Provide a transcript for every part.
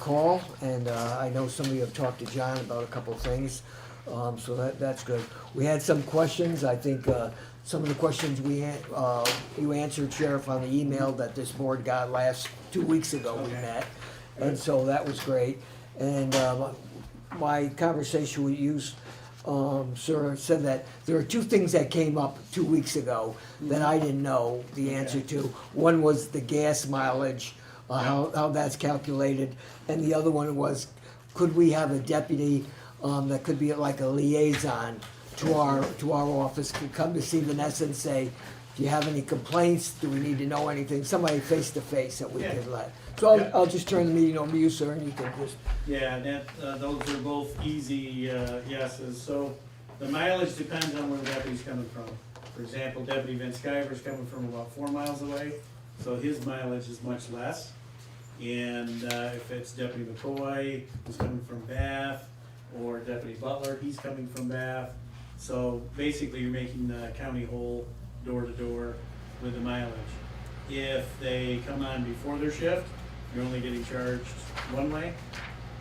call, and I know some of you have talked to John about a couple of things, so that's good. We had some questions. I think some of the questions you answered, Sheriff, on the email that this board got 2 weeks ago we met, and so that was great. And my conversation with you, sir, said that there are two things that came up 2 weeks ago that I didn't know the answer to. One was the gas mileage, how that's calculated, and the other one was, could we have a deputy that could be like a liaison to our office, could come to see Vanessa and say, do you have any complaints? Do we need to know anything? Somebody face to face that we could let. So I'll just turn the meeting over to you, sir, and you can just. Yeah, those are both easy yeses. So the mileage depends on where the deputy's coming from. For example, Deputy Van Sciver's coming from about 4 miles away, so his mileage is much less. And if it's Deputy McCoy, who's coming from Bath, or Deputy Butler, he's coming from Bath. So basically, you're making the county whole door to door with the mileage. If they come on before their shift, you're only getting charged one way.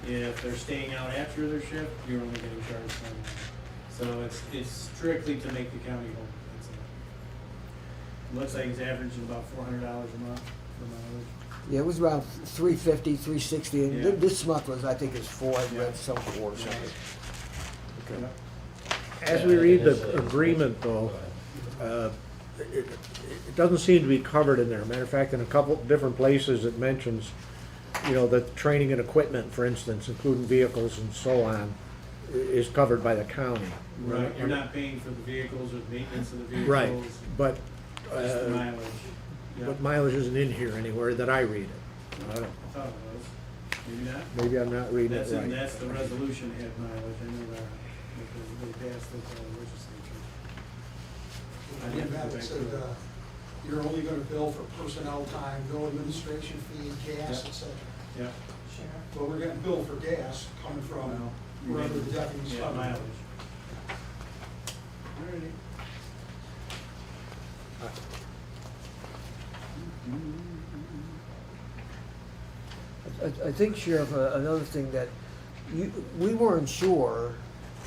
If they're staying out after their shift, you're only getting charged one way. So it's strictly to make the county whole. That's it. Looks like it's averaging about $400 a month for mileage. Yeah, it was around 350, 360, and Yeah. This month was, I think it's 4, I read some 4 or something. Okay. As we read the agreement, though, it doesn't seem to be covered in there. Matter of fact, in a couple different places it mentions, that training and equipment, for instance, including vehicles and so on, is covered by the county. Right, you're not paying for the vehicles or the maintenance of the vehicles. Right, but, Just the mileage. Yeah. but mileage isn't in here anywhere that I read it. I don't- I thought it was. Maybe not. Maybe I'm not reading it right. That's the resolution had mileage, I know that, because they passed it to the legislature. I'd have to go It back said, to it. you're only gonna bill for personnel time, no administration fee, gas, Yeah. etc. Yeah. But we're getting billed for gas coming from Well, wherever the deputy's Yeah, coming. mileage. Alrighty. I think, Sheriff, another thing that we weren't sure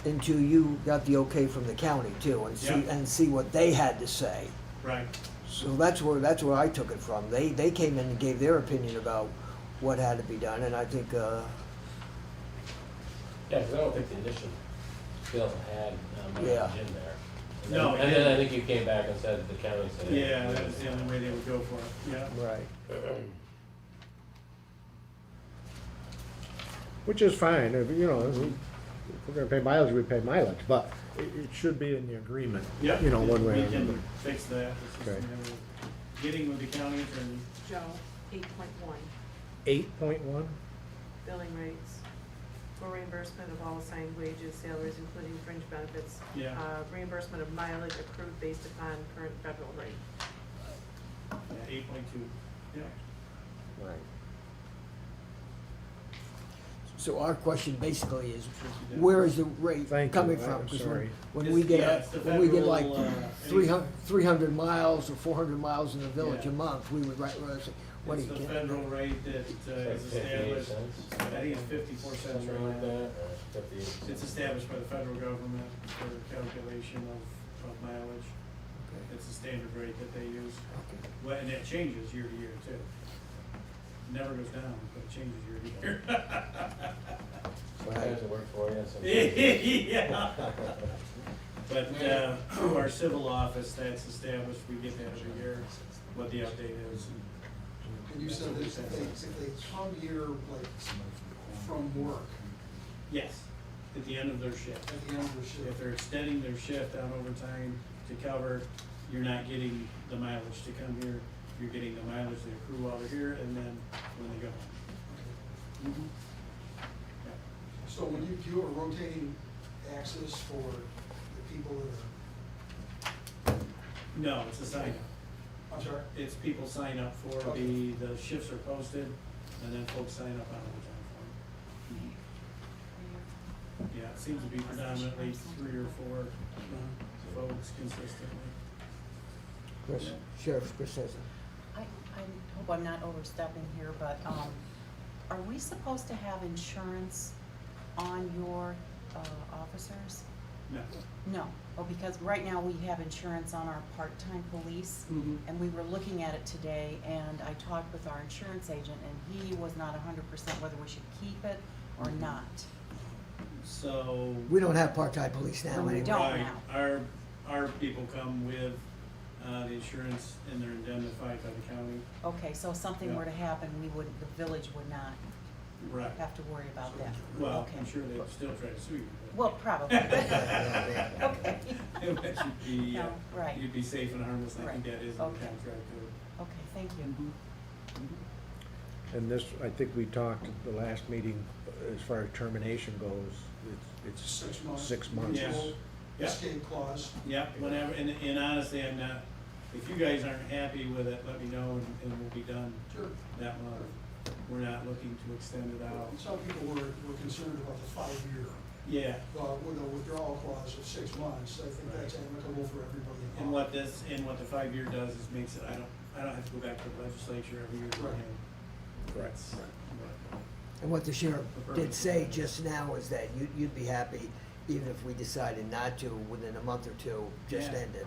until you got the okay from the county too, and see what they had to say. Right. So that's where I took it from. They came in and gave their opinion about what had to be done, and I think Yeah, because I don't think the initial bill had Yeah. mileage in there. And No, then, it and then I didn't. think you came back and said the county said. Yeah, that was the only way they would go for it, yeah. right. Which is fine, if we're gonna pay mileage, we pay mileage, but it should be in the agreement, Yep. one way or We another. can fix that. It's just, Okay. getting with the county attorney. Joe, 8.1, 8.1? billing rates for reimbursement of all assigned wages, salaries, including fringe benefits. Yeah. Reimbursement of mileage accrued based upon current federal rate. Yeah, 8.2, yeah. Right. So our question basically is, where is the rate Thank you. coming I'm from? 'Cause sorry. when we get, Yeah, it's the when we get like federal, 300 miles or 400 miles in the village Yeah. a month, we would write, say, what are It's you the getting? federal rate that It's like is 58 established. cents. I think it's 54 cents Something right like now. that, or 58 cents. It's established by the federal government for calculation of mileage. Okay. It's a standard rate that they use. Okay. Well, and it changes year to year too. Never goes down, but it changes year to year. Sometimes it works for you, sometimes. Yeah. But through our civil office, that's established, we get that every year, what the update is. And you said that if they come here like from work, Yes, at the end of their shift. at the end of the If shift, they're extending their shift on overtime to cover, you're not getting the mileage to come here. You're getting the mileage they accrue while they're here and then when they go home. Yeah. so when you do a rotating access for the people that No, it's a sign up. I'm sorry? It's people sign up for the shifts are posted and then folks sign up on overtime for them. Yeah, it seems to be predominantly 3 or 4 folks consistently. Chris, Sheriff Chris says. I hope I'm not overstepping here, but are we supposed to have insurance on your officers? No. No, oh, because right now we have insurance on our part-time police, and we were looking at it today, and I talked with our insurance agent, and he was not 100% whether we should keep it or not. So. We don't have part-time police now We anymore. don't Right, now. our people come with, the insurance and they're indemnified by the county. Okay, so if something Yeah. were to happen, the village would not Right. have to worry about that. Well, Okay. I'm sure they'd still try to sue you. but- Well, probably. Okay. But you'd be, No, right. you'd be safe and harmless, I think Right. that is in the Okay. contract too. Okay, thank you. And this, I think we talked at the last meeting, as far as termination goes, it's 6 months. 6 months. Yeah. Mutual Yeah. escape clause. Yeah, whenever, and honestly, I'm not, if you guys aren't happy with it, let me know and we'll be done Sure. that month. We're not looking to extend it out. Some people were concerned about the 5-year, Yeah, with a withdrawal clause of 6 months. I think that's amicable for everybody and involved. what the 5-year does is makes it, I don't have to go back to the legislature every year. Right. Correct. And what the sheriff did say just now is that you'd be happy even if we decided not to, within a month or two, just Yeah. end it.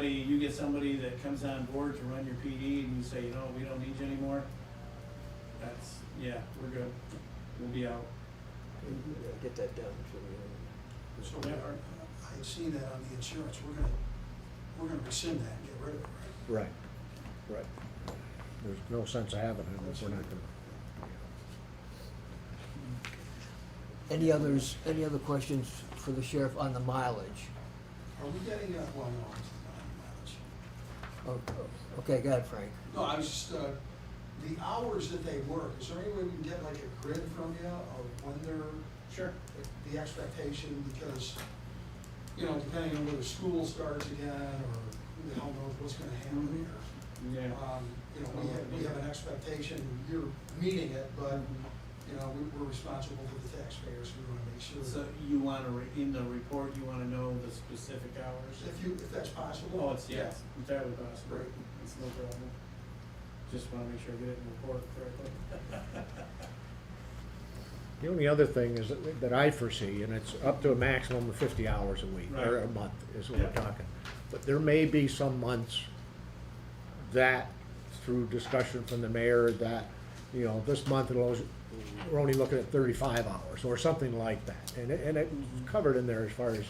You get somebody that comes on board to run your PD and you say, we don't need you anymore, we're good. We'll be out. Get that done. So I had seen that on the insurance. We're gonna rescind that and get rid of it, right? Right. There's no sense of having it if we're not gonna. Any other questions for the sheriff on the mileage? Are we getting, well, no, it's not mileage. Okay, go ahead, Frank. No, I was just, the hours that they work, is there any way we can get like a grid from you of when they're, Sure. the expectation, because, depending on whether school starts again, or who the hell knows what's gonna happen here. Yeah. We have an expectation, you're meeting it, but, we're responsible to the taxpayers, we wanna make sure. So you wanna, in the report, you wanna know the specific hours? If that's possible. Oh, it's entirely possible. Great. It's no problem. Just wanna make sure I get it in the report correctly. The only other thing is that I foresee, and it's up to a maximum of 50 hours a week, or a Right. month, is what Yeah. we're talking. But there may be some months that, through discussion from the mayor, that, this month we're only looking at 35 hours, or something like that. And it's covered in there as far as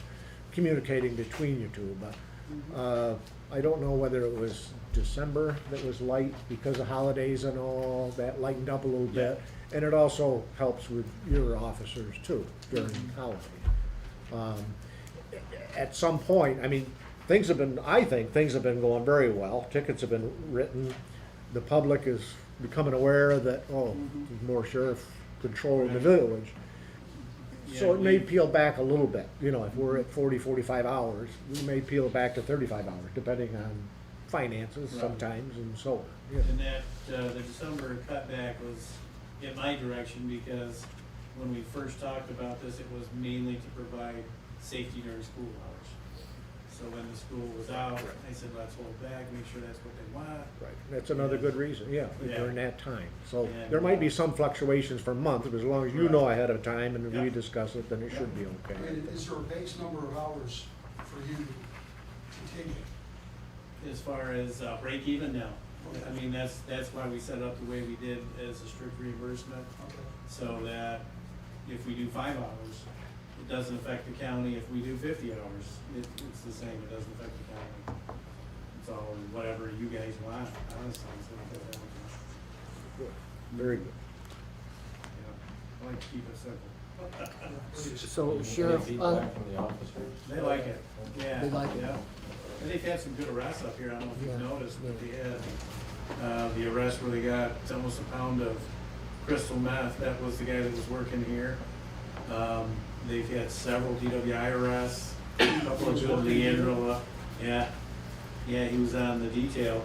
communicating between you two, but I don't know whether it was December that was light because of holidays and all, that lightened up a little bit. And it also helps with your officers too during holidays. At some point, I think things have been going very well. Tickets have been written. The public is becoming aware that, there's more sheriff control in the village. So Yeah, it may we- peel back a little bit. If we're at 40, 45 hours, we may peel back to 35 hours, depending on finances Right. sometimes and so on. And that, the December cutback was in my direction because when we first talked about this, it was mainly to provide safety during school hours. So when the school was out, I said, let's hold back, make sure that's what they want. Right, that's another good reason, yeah, Yeah. during that time. So And, there might be some fluctuations for a month, but as long as you know Right. ahead of time and we Yeah. discuss it, then it should be I okay. mean, is there a base number of hours for you to continue? As far as break even now, I mean, that's why we set it up the way we did as a strict reimbursement, Okay. so that if we do 5 hours, it doesn't affect the county. If we do 50 hours, it's the same, it doesn't affect the county. So whatever you guys want, honestly, it's not that much. Good. Very good. I like to keep it simple. Yeah, please. So Any sheriff, feedback from the officers? They like it, yeah. They like it. Yeah. And they've had some good arrests up here, I don't know if you've Yeah. noticed, but they had, the arrest where they got almost a pound of crystal meth, that was the guy that was working here. They've had several DWI arrests, a couple of good Leandro, yeah, he was on the detail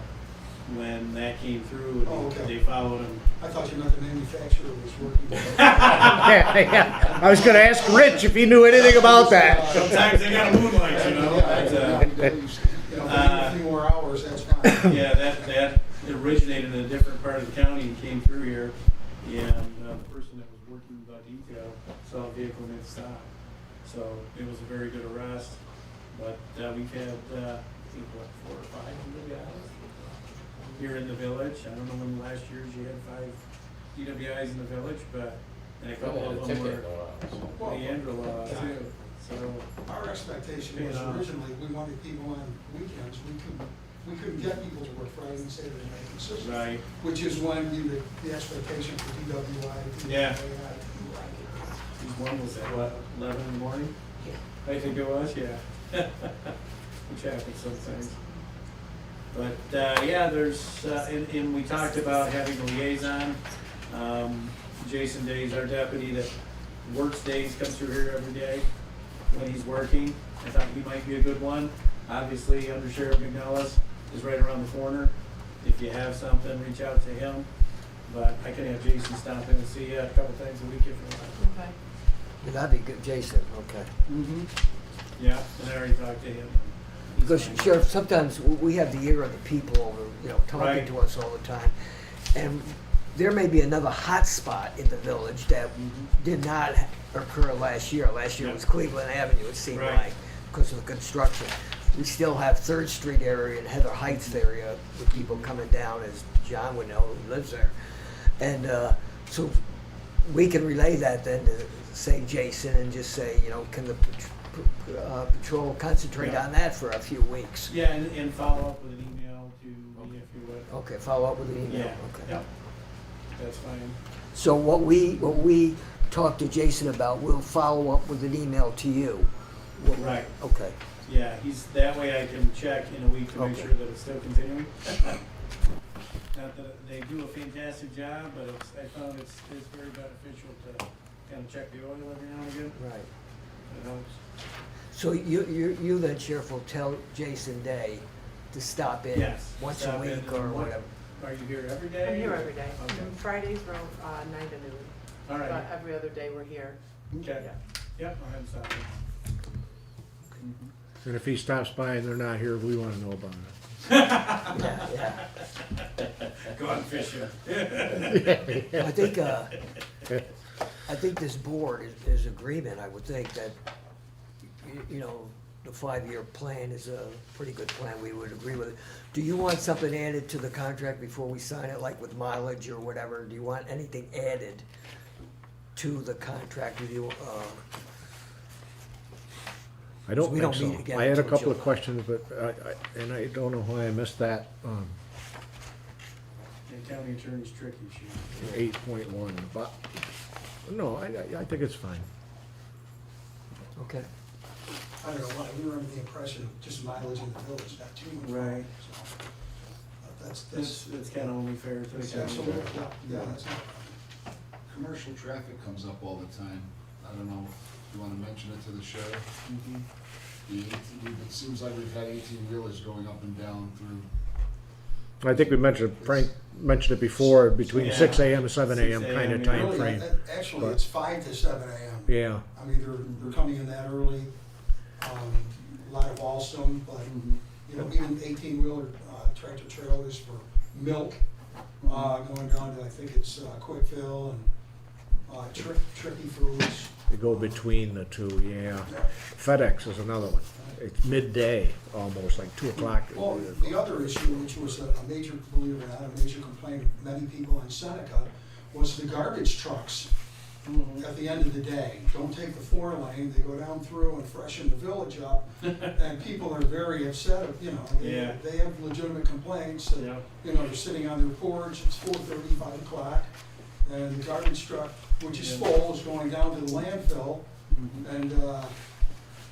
when that came through, Oh, okay. they followed him. I thought you meant the manufacturer was working. Yeah. I was gonna ask Rich if he knew anything about that. Sometimes they gotta moonlight, you know, but, A few more hours, that's fine. yeah, that originated in a different part of the county and came through here. And about detail, saw a vehicle mid-stop. So it was a very good arrest, but we've had, I think, what, 4 or 5 DWIs here in the village. I don't know when last year you had 5 DWIs in the village, but, and a couple Had a of them ticket were in a while. Leandra law too, so. Our expectation was Yeah. originally, we wanted people on weekends, we couldn't get people to work Friday and Saturday night consistently. Right, Which is when the expectation for DWI. Yeah. one was at what, 11 in the morning? I think it was, yeah. Which happens sometimes. But, yeah, there's, and we talked about having a liaison. Jason Day is our deputy that works days, comes through here every day when he's working. I thought he might be a good one. Obviously, Under Sheriff McNellis is right around the corner. If you have something, reach out to him. But I can have Jason stop in and see you a couple times a week if you want. Okay. Yeah, that'd be good, Jason, okay. Mm-hmm. Yeah, and I already talked to him. He's Because fine. Sheriff, sometimes we have the ear of the people, over, you know, talking Right. to us all the time. And there may be another hot spot in the village that did not occur last year. Last year Yeah. was Cleveland Avenue, it seemed Right. like, because of the construction. We still have Third Street area and Heather Heights area with people coming down, as John would know, who lives there. And so we can relay that then to, say, Jason, and just say, you know, can the patrol concentrate Yeah. on that for a few weeks? Yeah, and follow up with an email to me if you would. Okay, follow up with an email, Yeah, okay. yeah, that's fine. So what we talked to Jason about, we'll follow up with an email to you. Right. Okay, Yeah, that way I can check in a week to make Okay. sure that it's still continuing. Not that they do a fantastic job, but I found it's very beneficial to kind of check the oil every now and again. right. It helps. So you then, Sheriff, will tell Jason Day to stop in Yes. once stop a in week and or what- whatever. Are you here every day? I'm here or- every day. Okay. Fridays we're 9 to noon. All right. But every other day we're here. Okay. Yeah. Yep, I'll have him stop in. Mhm. And if he stops by and they're not here, we wanna know about it. Yeah, yeah. Gone fishing. I think this board is agreement, I would think, that, you know, the 5-year plan is a pretty good plan, we would agree with it. Do you want something added to the contract before we sign it, like with mileage or whatever? Do you want anything added to the contract? Do you, I don't We think don't meet again so. I had a until couple of July. questions, but and I don't know why I missed that, The county attorney's tricky, she. 8.1, but, no, I think it's fine. okay, I don't know why, we were under the impression of just mileage in the village, not too much. Right. So, That's, It's kind of only fair to the that's county. absolutely, yeah, that's not. Commercial traffic comes up all the time. I don't know if you wanna mention it to the sheriff. Mhm. It seems like we've had 18-wheelers going up and down through. I think we mentioned, Frank mentioned it before, between Yeah. 6 AM and 7 AM 6 kind a.m., of yeah. time Really, frame. Actually, But- it's 5 to 7 AM. Yeah, I mean, they're coming in that early, a lot of Alstom, but, Mhm. you know, even 18-wheeler tractor trailers for milk, going down to, I think it's Quickville and Tricky Foods. they go between the two, yeah. FedEx is another one. It's midday, almost, like 2 o'clock. Well, the other issue, which was a major, believe it or not, a major complaint of many people in Seneca, was the garbage trucks Mhm. at the end of the day. Don't take the 4-lane, they go down through and freshen the village up, and people are very upset, you know, Yeah. they have legitimate complaints that, Yep. you know, they're sitting on their porch, it's 4:30, 5 o'clock, and the garbage truck, which is Yeah. full, is going down to the landfill, Mhm. and,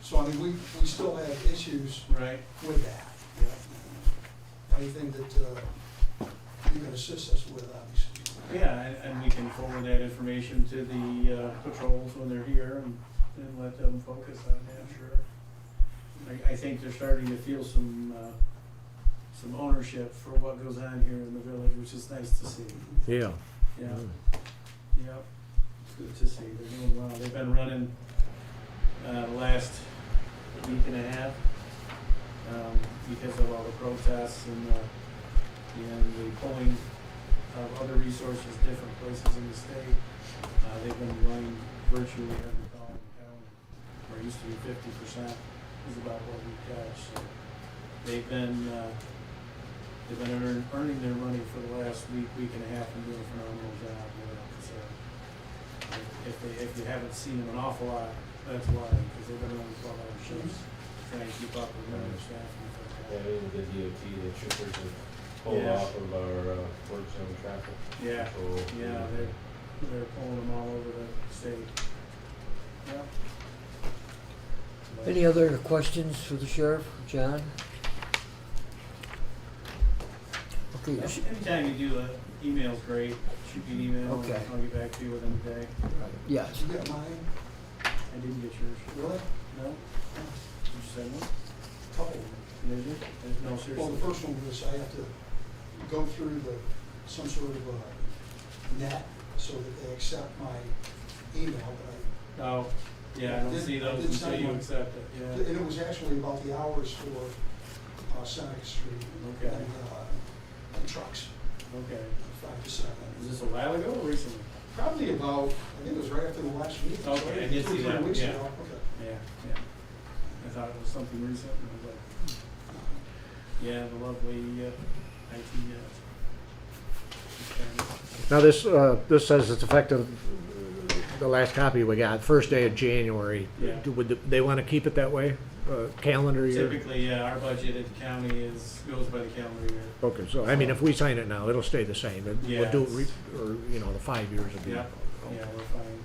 so, I mean, we still have issues Right. with that. Anything that you can assist us with, obviously. Yeah, and we can forward that information to the patrols when they're here and let them focus on that, sure. I think they're starting to feel some ownership for what goes on here in the village, which is nice to see. Yeah. Yeah, Mm. yep, it's good to see, they're doing well. They've been running the last week and a half because of all the protests and the pulling of other resources, different places in the state. They've been running virtually every call in the county, where it used to be 50% is about what we catch. So they've been earning their money for the last week and a half, and doing a phenomenal job with it. So if you haven't seen them an awful lot, that's why, because they've been running 12-hour shifts, trying to keep up with their staff. Yeah, even the DOT, the troopers have pulled Yeah. off of our work zone traffic. Yeah, control. yeah, they're pulling them all over the state. Yeah. Any other questions for the sheriff, John? Okay, Anytime you do an email's great. Shoot me an email, and Okay. I'll get back to you within the day. yes. Did you get mine? I didn't get yours. Really? No? Did you send one? Couple. Did you? No, Well, seriously. the first one was I have to go through some sort of net so that they accept my email, but Oh, yeah, I don't Did- see I those did until send you one. accept it, I, yeah. and it was actually about the hours for Seneca Street Okay. and trucks, Okay. 5 to 7. Was this a while ago or recently? Probably about, I think it was right after the last meeting. so Okay, I did 2 or see 3 that, weeks yeah. ago. Okay. Yeah, yeah. I thought it was something recent, and I was like, yeah, the lovely IT, Now, this says it's effective, the last copy we got, first day of January. Yeah. Would they want to keep it that way, calendar year? Typically, yeah, our budget at the county goes by the calendar year. Okay, so, I mean, if we sign it now, it'll stay the same. We'll do it, Yeah. or, you know, the 5 years will be. Yeah, yeah, we're fine.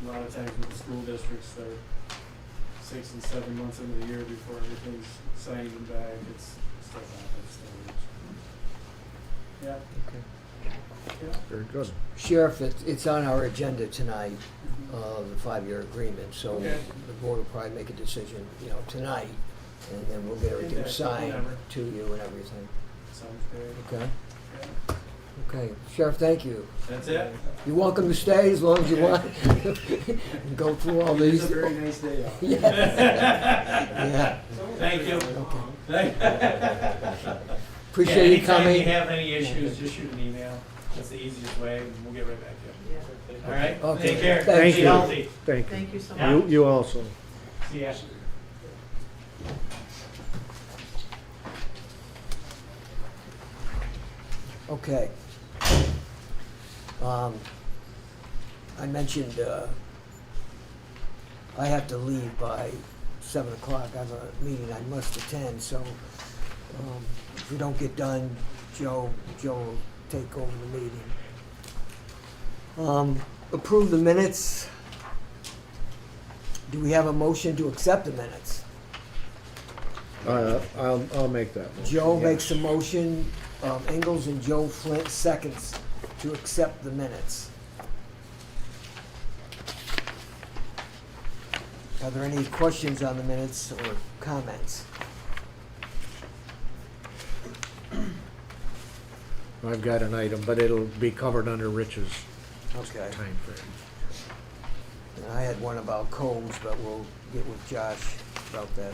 A lot of times with the school districts, they're 6 and 7 months into the year before everything's signed and back. It's still happens. Yeah, Okay. yeah. Very good. Sheriff, it's on our agenda tonight, the 5-year agreement, so Okay. the board will probably make a decision, tonight, and then we'll get everything Yeah, signed whenever. to you and everything, Sounds great. okay? Yeah. Okay, Sheriff, thank you. That's it. You're welcome to stay as long as you Okay. want. And go through all It's these. a very nice day off. Yeah, Thank you. Thank- appreciate Yeah, you anytime coming. you have any issues, just shoot an email. That's the easiest way, and we'll get right back to you. Yeah. All right? Okay. Take care. Thank Be you. healthy. Thank you. Thank you so Yeah. much. You also. See ya. Okay. I mentioned, I have to leave by 7 o'clock. I have a meeting I must attend, so, if we don't get done, Joe will take over the meeting. Approve the minutes. Do we have a motion to accept the minutes? I'll make that motion. Joe yes. makes a motion, Ingalls and Joe Flint seconds to accept the minutes. Are there any questions on the minutes or comments? I've got an item, but it'll be covered under Rich's Okay. timeframe. And I had one about codes, but we'll get with Josh about that.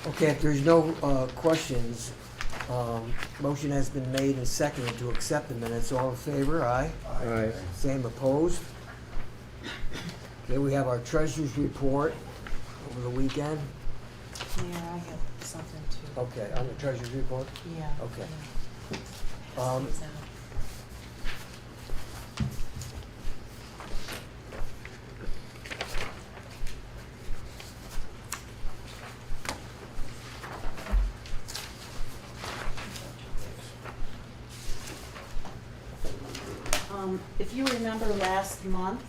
Okay, if there's no questions, motion has been made and seconded to accept the minutes. All in favor, aye? Aye. Same opposed? Okay, we have our treasurer's report over the weekend. Yeah, I have something too. Okay, on the treasurer's report? Yeah. Okay. yeah. Um, Pass these out. If you remember last month,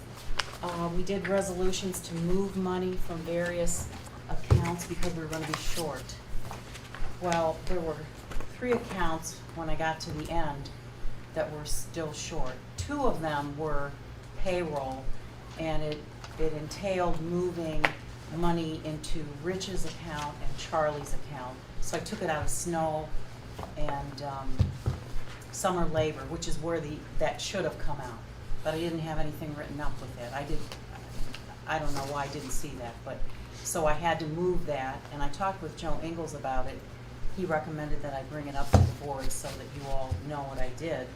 we did resolutions to move money from various accounts because we were gonna be short. Well, there were 3 accounts when I got to the end that were still short. 2 of them were payroll, and it entailed moving money into Rich's account and Charlie's account. So I took it out of snow and summer labor, which is where that should have come out. But I didn't have anything written up with it. I don't know why I didn't see that, but, so I had to move that, and I talked with Joe Ingalls about it, he recommended that I bring it up to the board so that you all know what I did.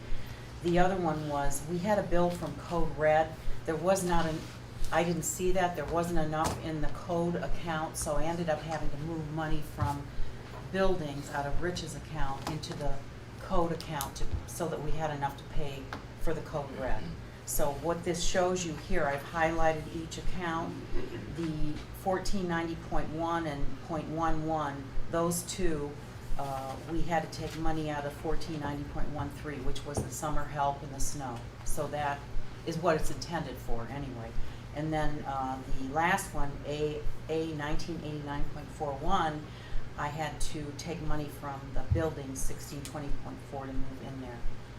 The other one was, we had a bill from Code Red. There was not I didn't see that, there wasn't enough in the code account, so I ended up having to move money from buildings out of Rich's account into the code account so that we had enough to pay for the Code Red. So what this shows you here, I've highlighted each account. The 1490.1 and .11, those two, we had to take money out of 1490.13, which was the summer help and the snow. So that is what it's intended for anyway. And then the last one, A 1989.41, I had to take money from the building 1620.4 to move in there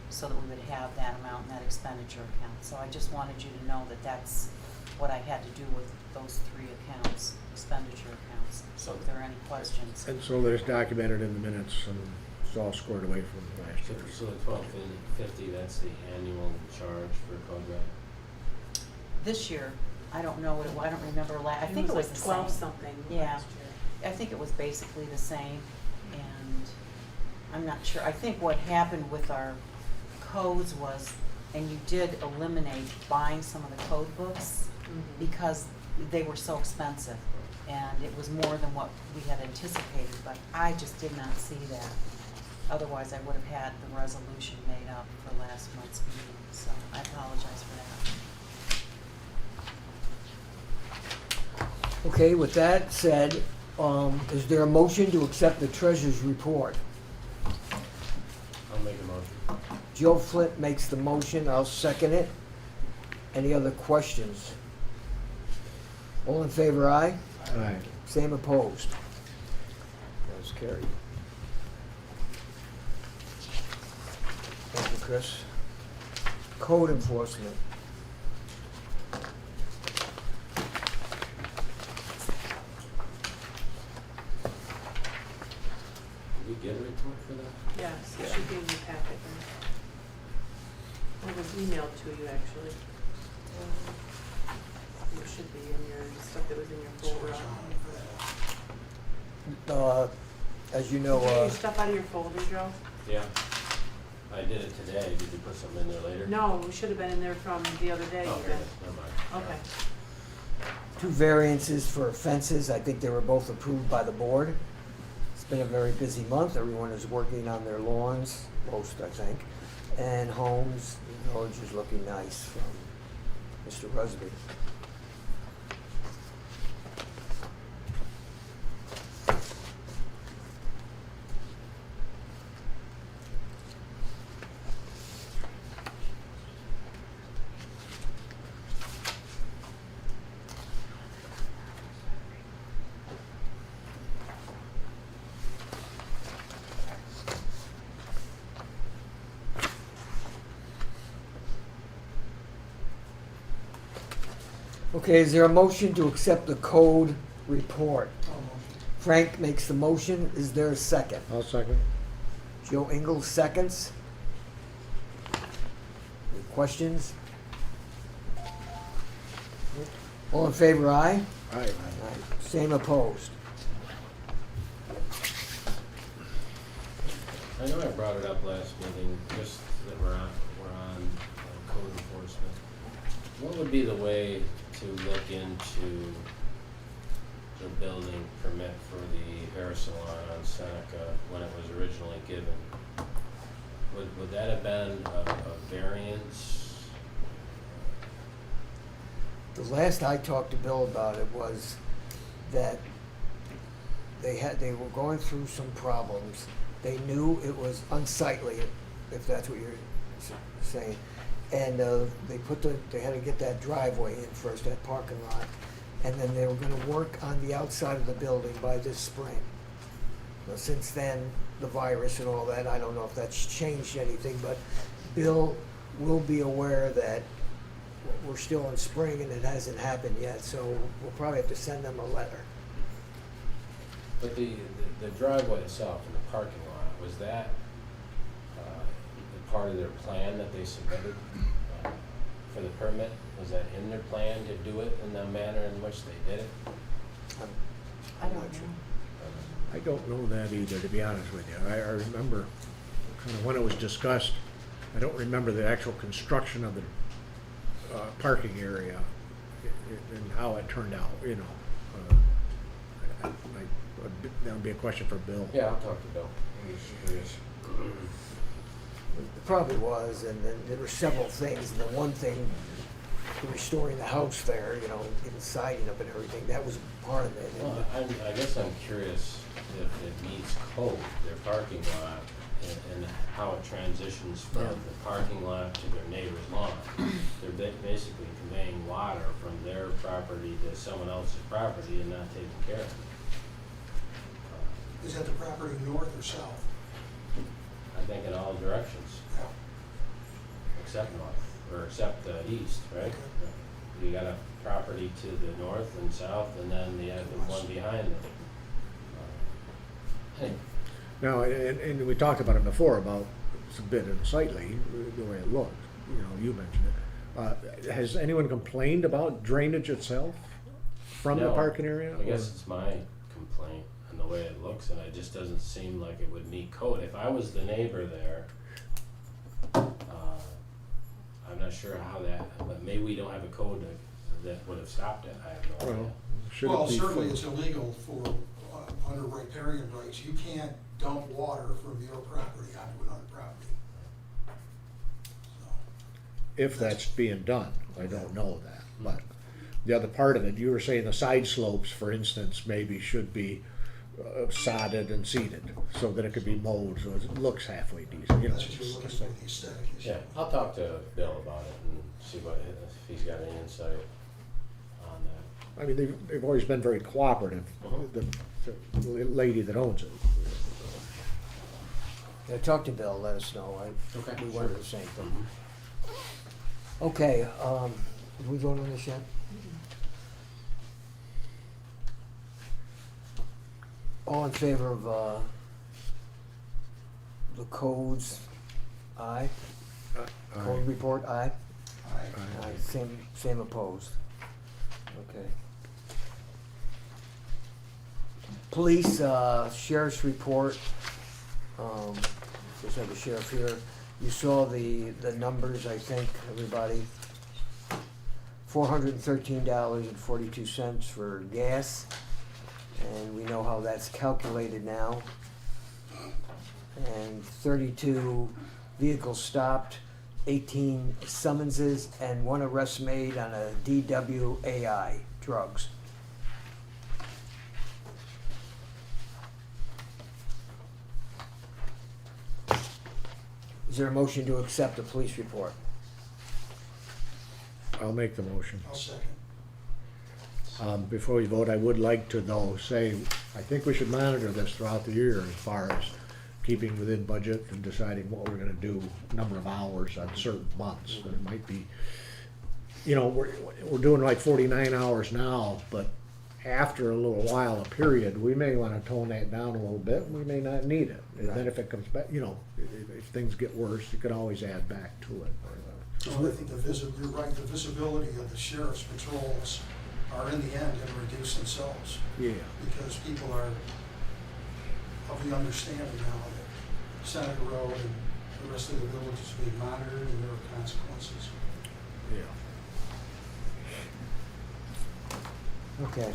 so that we would have that amount in that expenditure account. So I just wanted you to know that that's what I had to do with those three accounts, expenditure accounts. So if there are any questions. And so there's documented in the minutes, and it's all squared away from last year. So the $12.50, that's the annual charge for Code Red? This year, I don't know what it was, I don't remember I think it was the like same. 12 something Yeah. last year. I think it was basically the same, and I'm not sure. I think what happened with our codes was, and you did eliminate buying some of the code books because they were so expensive, and it was more than what we had anticipated, but I just did not see that. Otherwise, I would have had the resolution made up for last month's meeting, so I apologize for that. Okay, with that said, is there a motion to accept the treasurer's report? I'll make a motion. Joe Flint makes the motion, I'll second it. Any other questions? All in favor, aye? Aye. Same opposed? That's carried. Thank you, Chris. Code enforcement. Did we get a report for that? Yes, it should be in your packet then. It was emailed to you, actually. It should be in your, stuff that was in your folder. As you know, Did you get your stuff out of your folder, Joe? Yeah. I did it today. Did you put something in there later? No, it should have been in there from the other day. Oh, you here it got- is. Never mind. Okay. two variances for fences. I think they were both approved by the board. It's been a very busy month. Everyone is working on their lawns, most I think, and homes. The village is looking nice from Mr. Rusby. Okay, is there a motion to accept the code report? Frank makes the motion. Is there a second? I'll second. Joe Ingles seconds. Any questions? All in favor, aye? Aye. Aye. Same opposed. I know I brought it up last meeting, just that we're on code enforcement. What would be the way to look into the building permit for the hair salon on Seneca when it was originally given? Would that have been a variance? The last I talked to Bill about it was that they were going through some problems. They knew it was unsightly, if that's what you're saying. And they had to get that driveway in first, that parking lot. And then they were gonna work on the outside of the building by this spring. Now, since then, the virus and all that, I don't know if that's changed anything, but Bill will be aware that we're still in spring and it hasn't happened yet, so we'll probably have to send them a letter. But the driveway itself and the parking lot, was that part of their plan that they submitted for the permit? Was that in their plan to do it in the manner in which they did it? I don't know. I don't know that either, to be honest with you. I remember kind of when it was discussed. I don't remember the actual construction of the parking area and how it turned out, you know. That would be a question for Bill. Yeah, I'll talk to Bill. I'm just curious. It probably was, and then there were several things, and the one thing, restoring the house there, you know, getting siding up and everything, that was part of it. Well, I guess I'm curious if it meets code, their parking lot, and how it transitions from Yeah. the parking lot to their neighbor's lawn. They're basically conveying water from their property to someone else's property and not taking care of it. Is that the property north or south? I think in all directions, Yeah. except north, or except east, right? Okay. You got a property to the north and south, and then the one behind it. Hey, Now, and we talked about it before, about it's a bit unsightly, the way it looked. You know, you mentioned it. Has anyone complained about drainage itself from the No, parking area? I guess or- it's my complaint and the way it looks, and it just doesn't seem like it would meet code. If I was the neighbor there, I'm not sure how that, but maybe we don't have a code that would have stopped it. I have no idea. Well, should it Well, be certainly full? it's illegal for, under riparian rights, you can't dump water from your property onto another property. So, If that's being done, I don't know that, but the other part of it, you were saying the side slopes, for instance, maybe should be sodded and seeded, so that it could be mowed, so it looks halfway decent, you know. That's what you're looking for, the aesthetic issue. Yeah, I'll talk to Bill about it and see if he's got any insight on that. I mean, they've always been very cooperative, the lady that owns it. Yeah, talk to Bill, let us know. Okay, We sure. wanted the same thing. Okay, did we vote on this yet? All in favor of, the codes, aye? Code report, aye? I- Aye, same opposed. Okay. Police, sheriff's report, just have the sheriff here. You saw the numbers, I think, everybody. $413.42 for gas, and we know how that's calculated now. And 32 vehicles stopped, 18 summonses, and 1 arrest made on a DWAI, drugs. Is there a motion to accept the police report? I'll make the motion. I'll second. Before we vote, I would like to though say, I think we should monitor this throughout the year as far as keeping within budget and deciding what we're gonna do, number of hours on certain months. There might be, you know, we're doing like 49 hours now, but after a little while, a period, we may wanna tone that down a little bit, and we may not need it. And then if it comes back, you know, if things get worse, you could always add back to it. Well, I think you're right, the visibility of the sheriff's patrols are in the end gonna reduce themselves, Yeah. because people are of the understanding now that Seneca Road and the rest of the village is being monitored and there are consequences. Yeah. Okay.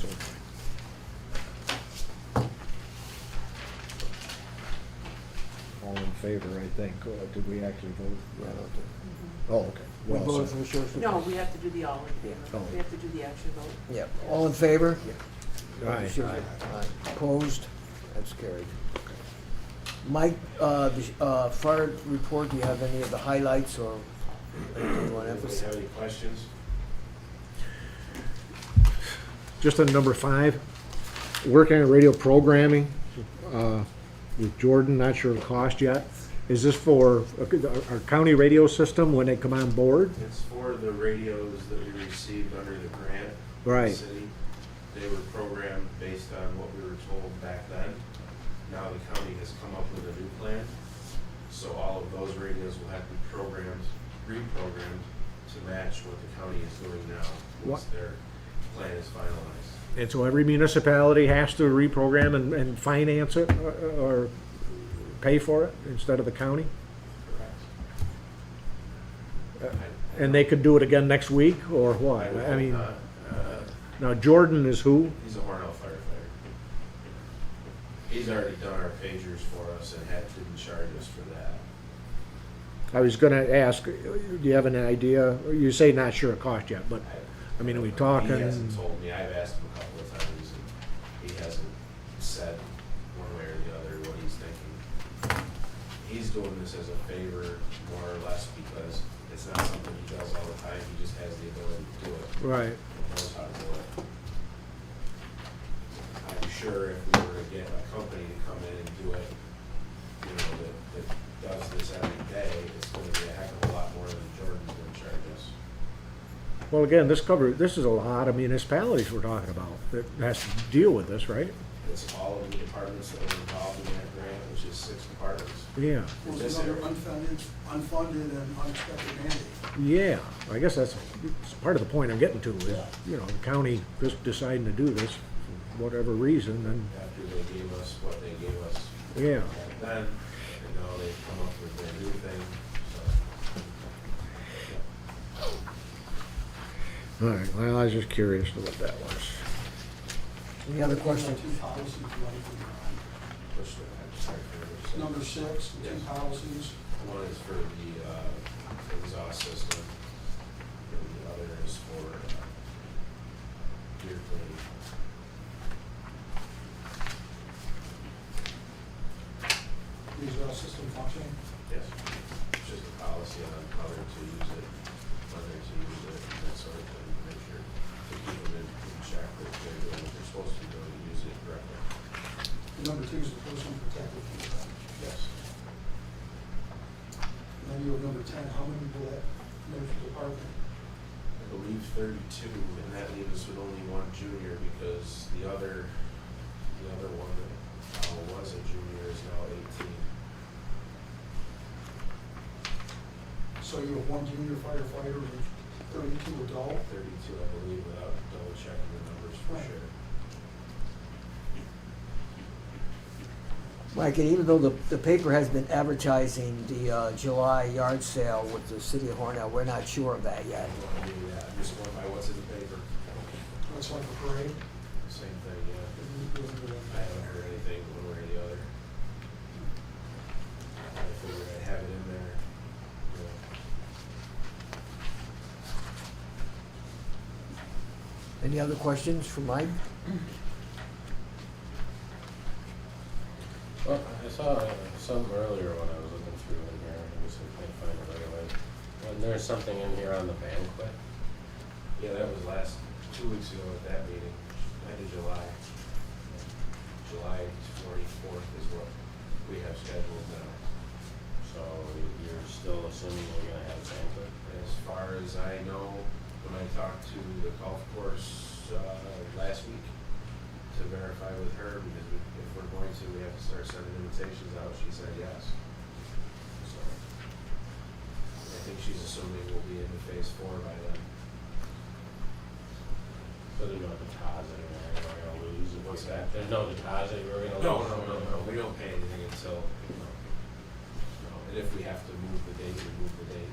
All in favor, I think. Did we actually vote? Yeah, Oh, okay. we Well voted said. for the sheriff's No, report? we have to do the all in Yeah. favor. We have to do the actual vote. Yep, all in favor? Aye. Aye. Opposed? That's carried. Mike, the fire report, do you have any of the highlights or anything you want to Anybody emphasize? have any questions? Just on number 5, working on radio programming with Jordan, not sure the cost yet. Is this for our county radio system when they come on board? It's for the radios that we received under the grant. from the Right. city. They were programmed based on what we were told back then. Now the county has come up with a new plan. So all of those radios will have to be reprogrammed to match what the county is doing now. What? Once they're plan is finalized. And so every municipality has to reprogram and finance it or pay for it instead of the county? Correct. And they could do it again next week or what? would I hope mean, not. now Jordan is who? He's a Hornell firefighter. He's already done our pagers for us and didn't charge us for that. I was gonna ask, do you have an idea? You say not sure of cost yet, but, I mean, are we talking? He hasn't told me. I've asked him a couple of times, and he hasn't said one way or the other what he's thinking. He's doing this as a favor, more or less, because it's not something he does all the time. He just has the ability to do it. Right. He knows how to do it. I'm sure if we were to get a company to come in and do it, you know, that does this every day, it's gonna be a heck of a lot more than Jordan's gonna charge us. Well, again, this is a lot of municipalities we're talking about that has to deal with this, right? It's all of the departments that are involved in that grant, which is 6 departments. Yeah, Well, it's another unfunded and unexpected mandate. yeah, I guess that's part of the point I'm getting to is, you know, the county just deciding to do this for whatever reason, and, After they gave us what they gave us yeah. back then, and now they've come up with their new thing, so. All right, well, I was just curious to what that was. Any other There's questions? Two policies you'd like to, Which one? I'm sorry, for number 6, the two Yes. policies. One is for the exhaust system, and the other is for gear cleaning. These system functioning. Yes. It's just a policy on how they're to use it, when they're to use it, and that sort of thing, to make sure, to keep them in check that they're doing what they're supposed to be doing, to use it correctly. And number 2 is the personal protective gear. Yes. And then you have number 10, how many will that make the department? I believe 32, and that leaves us with only one junior, because the other one that was a junior is now 18. So you have one junior firefighter and 32 adult? 32, I believe, without double checking the numbers for Right. sure. Mike, and even though the paper has been advertising the July yard sale with the city of Hornell, we're not sure of that yet. I don't want to do that. I'm just going by what's in the paper. That's like a parade? Same thing, yeah. I haven't heard anything one way or the other. I figured I'd have it in there. You know. Any other questions for Mike? Well, I saw something earlier when I was looking through in here, I guess I can't find it right away. And there's something in here on the banquet. Yeah, that was 2 weeks ago at that meeting, end of July. July 24th is what we have scheduled now. So you're still assuming we're gonna have a banquet? As far as I know, when I talked to the golf course last week to verify with her, because if we're going to, we have to start sending invitations out, she said yes. So I think she's assuming we'll be into phase 4 by then. So there's no deposit or anything we're gonna lose? What's that? There's no deposit we're gonna No, lose? we don't pay anything until, no. And if we have to move the date, we move the date.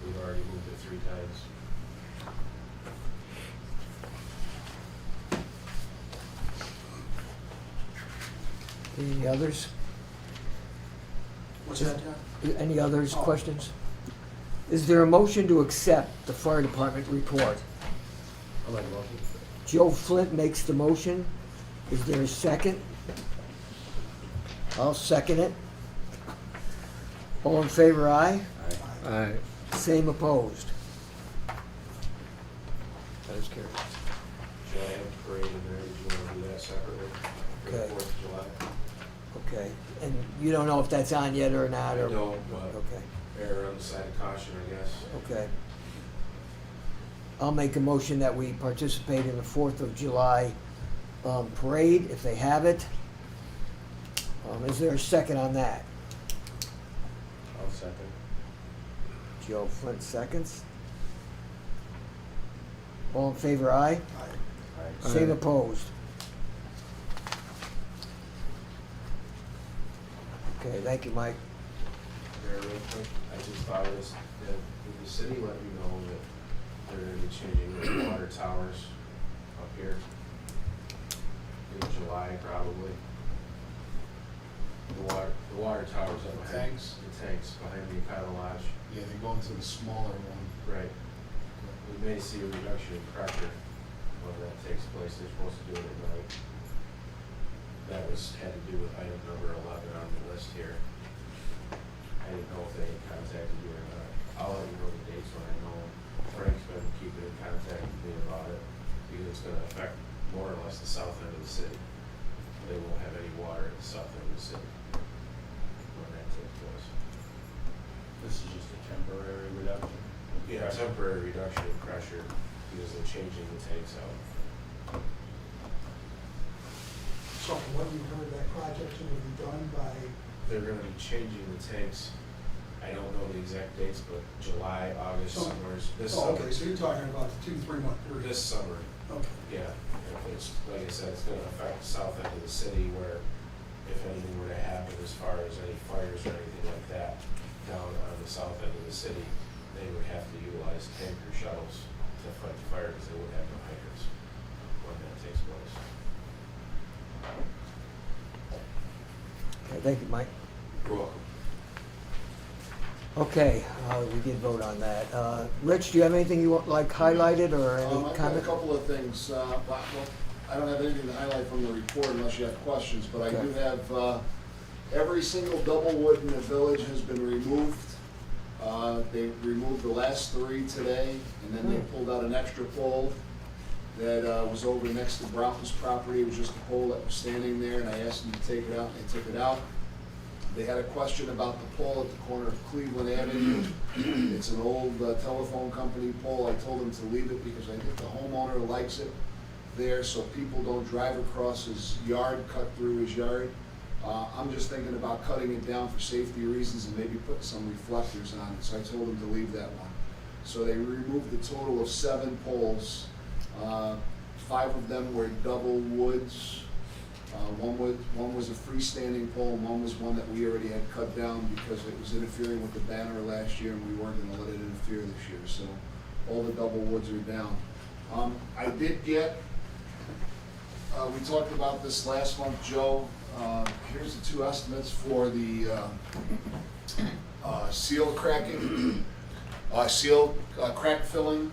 We've already moved it 3 times. Any others? What's that, John? Any others, Oh. questions? Is there a motion to accept the fire department report? I'll make a motion. Joe Flint makes the motion. Is there a second? I'll second it. All in favor, aye? Aye. All right, Same opposed. That is carried. Should I have a parade in there, would you wanna do that separately? For the Okay. 4th of July? Okay, and you don't know if that's on yet or not, I or? don't, but Okay, err on the side of caution, I guess. okay. I'll make a motion that we participate in the 4th of July parade, if they have it. Is there a second on that? I'll second. Joe Flint seconds. All in favor, aye? Aye. Same Aye. opposed. Okay, thank you, Mike. Very real quick, I just thought of this, that did the city let you know that they're gonna be changing the water towers up here in July, probably? The water towers up The behind. tanks? The tanks behind the Econo Lodge. Yeah, they go into the smaller one. Right. We may see a reduction in pressure when that takes place. They're supposed to do it at night. That had to do with item number 11 on the list here. I didn't know if they had contacted you or not. I'll let you know the dates when I know. Frank's been keeping in contact with me about it because it's gonna affect more or less the south end of the city. They won't have any water at the south end of the city when that takes place. This is just a temporary reduction. Yeah, temporary reduction in pressure because they're changing the tanks out. So from what you heard, that project will be done by, They're gonna be changing the tanks. I don't know the exact dates, but July, August, Summer. summers, this oh, summer. okay, so you're talking about the 2-3 month period. This summer, Okay. yeah. If it's, like I said, it's gonna affect the south end of the city where if anything were to happen as far as any fires or anything like that down on the south end of the city, they would have to utilize tanker shuttles to fight the fire because they would have no hydrants when that takes place. Okay, thank you, Mike. You're welcome. Okay, we did vote on that. Rich, do you have anything you want, like highlighted or any I've got a comment? couple of things, well, I don't have anything to highlight from the report unless you have questions, but I do Okay. have, every single double wood in the village has been removed. They removed the last 3 today, and then they pulled out an extra pole that, was over next to Broughton's property. It was just a pole that was standing there, and I asked them to take it out, and they took it out. They had a question about the pole at the corner of Cleveland Avenue. It's an old telephone company pole. I told them to leave it because I think the homeowner likes it there so people don't drive across his yard, cut through his yard. I'm just thinking about cutting it down for safety reasons and maybe putting some reflectors on it. So I told them to leave that one. So they removed a total of 7 poles. 5 of them were double woods. One was a freestanding pole, and one was one that we already had cut down because it was interfering with the banner last year, and we weren't gonna let it interfere this year, so all the double woods are down. I did get, we talked about this last month, Joe, here's the 2 estimates for the, seal cracking, crack filling.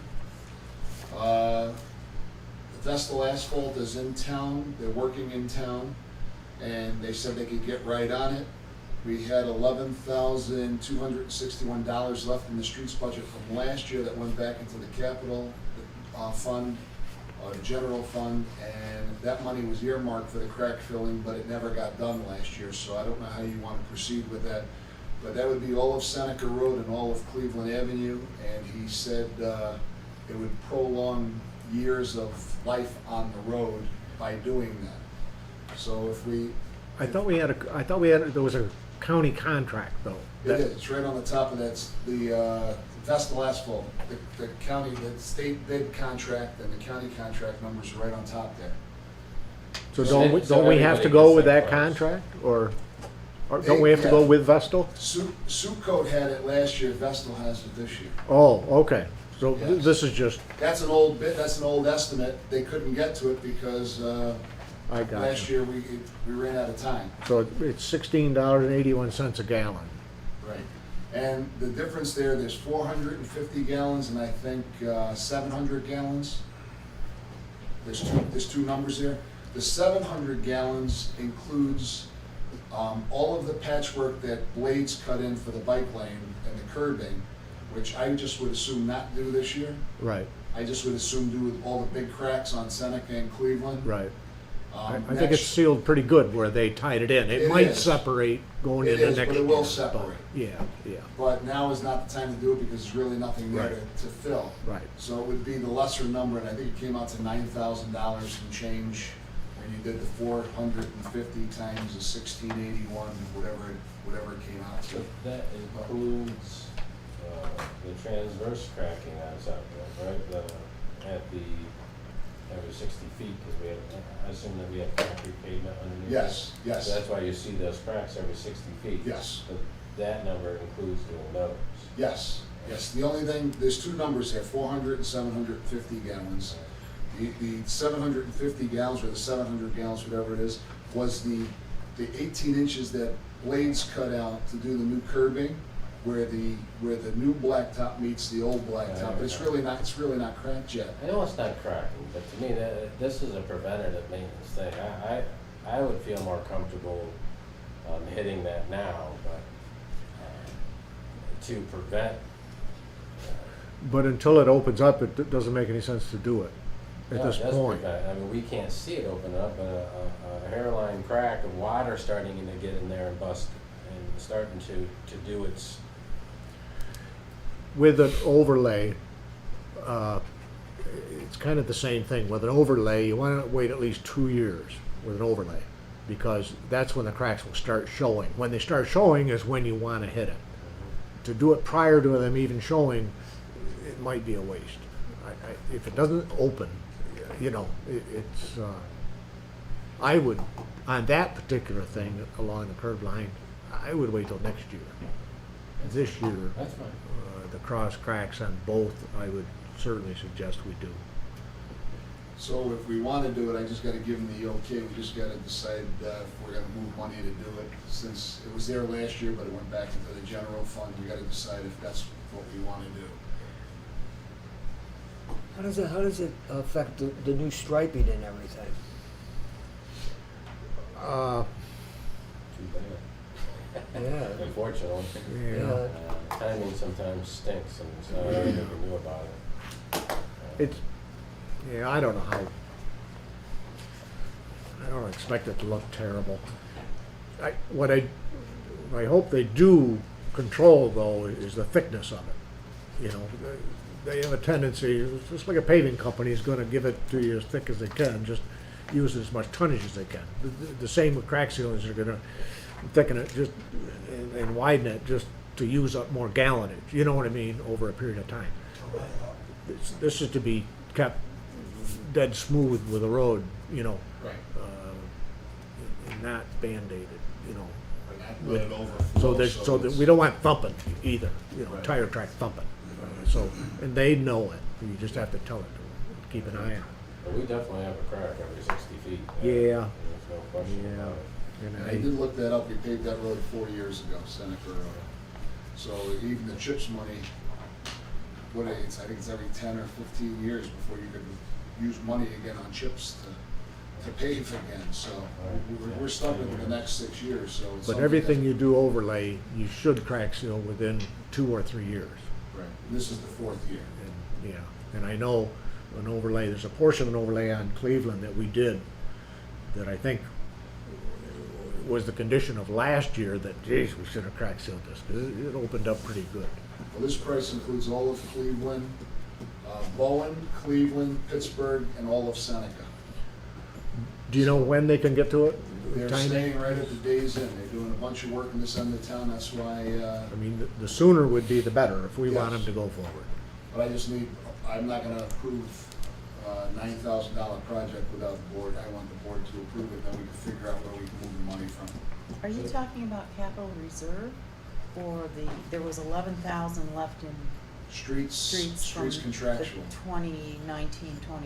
Vestal Asphalt is in town, they're working in town, and they said they could get right on it. We had $11,261 left in the streets budget from last year that went back into the capital fund, the general fund, and that money was earmarked for the crack filling, but it never got done last year, so I don't know how you want to proceed with that. But that would be all of Seneca Road and all of Cleveland Avenue, and he said it would prolong years of life on the road by doing that. So if we, I thought there was a county contract though. it is, it's right on the top of that, the Vestal Asphalt, the county, the state bid contract and the county contract numbers are right on top there. So So don't we have to everybody go gets with that that price. contract, or don't we have to go with Vestal? Suitcoat had it last year, Vestal has it this year. Oh, okay, so Yes. this is just, That's an old bid, that's an old estimate, they couldn't get to it because I got last you. year we ran out of time. So it's $16.81 a gallon. Right. And the difference there's 450 gallons and I think 700 gallons. There's two numbers there. The 700 gallons includes all of the patchwork that Blades cut in for the bike lane and the curbing, which I just would assume not do this year. Right, I just would assume do with all the big cracks on Seneca and Cleveland. right. I think Next- it's sealed pretty good where they tied it in. It It might is. separate going It into is, next but year. it will but separate. Yeah, yeah, But now is not the time to do it because there's really nothing there Right. to fill. right. So it would be the lesser number, and I think it came out to $9,000 and change when you did the 450 times the 1681, whatever it came out to. So that includes the transverse cracking on top of it, right? at the, every 60 feet, because we have, I assume that we have concrete pavement underneath. Yes, it. yes. So that's why you see those cracks every 60 feet. Yes. But that number includes doing those. Yes, yes, the only thing, there's two numbers here, 400 and 750 gallons. The 750 gallons, or the 700 gallons, whatever it is, was the 18 inches that Blades cut out to do the new curbing, where the new blacktop meets the old blacktop, but it's really not cracked yet. I know it's not cracking, but to me, this is a preventative maintenance thing. I would feel more comfortable hitting that now, but to prevent. But until it opens up, it doesn't make any sense to do it at No, this it does point. prevent. I mean, we can't see it open up, but a hairline crack of water starting to get in there and bust and starting to do its. With an overlay, it's kind of the same thing. With an overlay, you want to wait at least 2 years with an overlay, because that's when the cracks will start showing. When they start showing is when you want to hit it. To do it prior to them even showing, it might be a waste. If it doesn't open, you know, I would, on that particular thing along the curb line, I would wait till next year. This year, That's fine. the cross cracks on both, I would certainly suggest we do. So if we want to do it, I just got to give them the okay. We just got to decide if we're going to move money to do it. Since it was there last year, but it went back into the general fund, we got to decide if that's what we want to do. How does it affect the new striping and everything? Too bad. Yeah. Unfortunately. Yeah. Timing sometimes stinks, and so nothing you can do about it. It's, yeah, I don't know how, I don't expect it to look terrible. What I hope they do control, though, is the thickness of it. You know, they have a tendency, just like a paving company is gonna give it to you as thick as they can, just use as much tonnage as they can. The same with crack sealers, they're gonna thicken it just and widen it just to use up more gallonage, you know what I mean, over a period of time. This is to be kept dead smooth with the road, you know, Right. and not band-aided, you know. And not let it overflow. So that we don't want thumping either, you know, Right. tire track thumping. So, and they know it, you just have to tell it to them, keep an eye on it. But we definitely have a crack every 60 feet. Yeah. There's no question Yeah. about it. And And I did look that up. We paved that road 4 years ago, Seneca Road. So even the CHIPS money, I think it's every 10 or 15 years before you could use money again on CHIPS to pave again. So we're stuck with the next 6 years, so. it's But something everything that- you do overlay, you should crack seal within 2 or 3 years. Right, this is the 4th year. And, yeah, and I know an overlay, there's a portion of an overlay on Cleveland that we did that I think was the condition of last year that, geez, we should have crack sealed this, because it opened up pretty good. Well, this price includes all of Cleveland, Bowen, Cleveland, Pittsburgh, and all of Seneca. Do you know when they can get to it? They're Timing? staying right at the day's end. They're doing a bunch of work in this end of town, that's why, I mean, the sooner would be the better if we want them Yes. to go forward. but I'm not gonna approve a $9,000 project without the board. I want the board to approve it, then we can figure out where we can move the money from. Are you talking about capital reserve, or there was 11,000 left in streets from the contractual. 2019-2020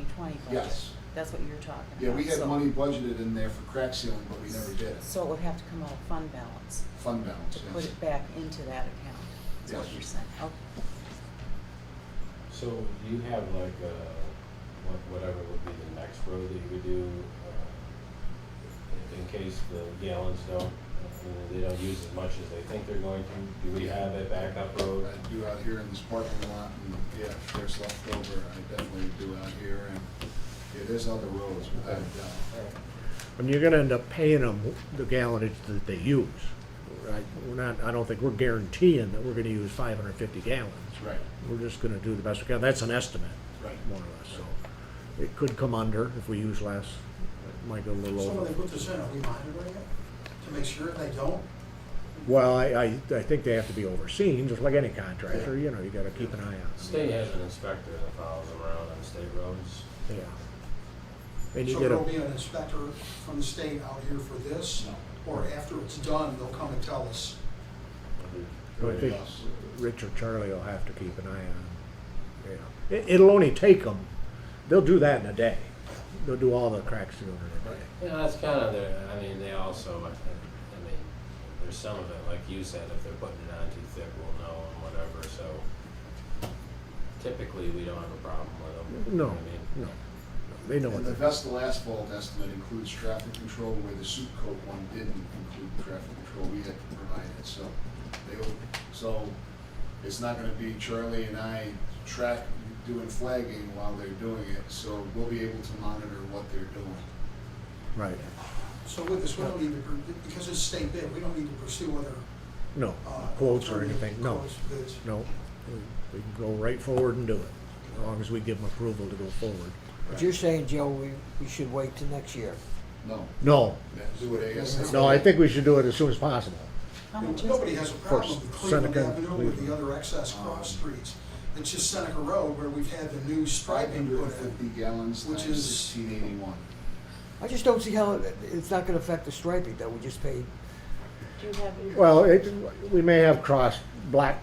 budget? Yes. That's what you're talking about? Yeah, we had So- money budgeted in there for crack sealing, but we never did. So it would have to come out of fund balance Fund balance, to put yes. it back into that account, is what Yes. you're saying? Okay. So do you have like, whatever would be the next road that you would do, in case the gallons they don't use as much as they think they're going to? Do we have a backup road? I do out here in this parking lot, and yeah, if there's left over, I definitely do out here, and yeah, there's other roads without a doubt. And you're gonna end up paying them the gallonage that they use. Right? I don't think we're guaranteeing that we're gonna use 550 gallons. Right, We're just gonna do the best we can. That's an estimate, right. more or less, so. It could come under if we use less. It might go a little So when over. they put this in, are we monitoring it to make sure if they don't, Well, I think they have to be overseen, just like any contractor, you know, you gotta keep an eye on them. State has an inspector that follows them around on state roads. Yeah. And you So get there'll a, be an inspector from the state out here for this, or after it's done, they'll come and tell us. I think Rich or Charlie will have to keep an eye on, yeah. It'll only take them, they'll do that in a day. They'll do all the crack sealing in a day. Yeah, that's kind of their, I mean, they also, I mean, there's some of it, like you said, if they're putting it on too thick, we'll know and whatever, so typically, we don't have a problem with them. No, I mean, no, they know And what the they're. Vestal asphalt estimate includes traffic control, where the soup coat one didn't include traffic control, we had to provide it, so so it's not gonna be Charlie and I doing flagging while they're doing it, so we'll be able to monitor what they're doing. Right, So with this, we don't need to, because it's state bid, we don't need to pursue other. no, uh, quotes or alternative anything, no, quotes, bids. no. We can go right forward and do it, as long as we give them approval to go forward. But you're saying, Joe, we should wait till next year? No, No, do it ASAP. no, I think we should do it as soon as possible. How much is Nobody it? has a problem First, with Cleveland Seneca, Avenue with Cleveland. the other excess cross streets. It's just Seneca Road where we've had the new striping put in. 550 gallons Which times is- 1681. I just don't see how it's not gonna affect the striping that we just paid. Do you have? Well, we may have crossed black,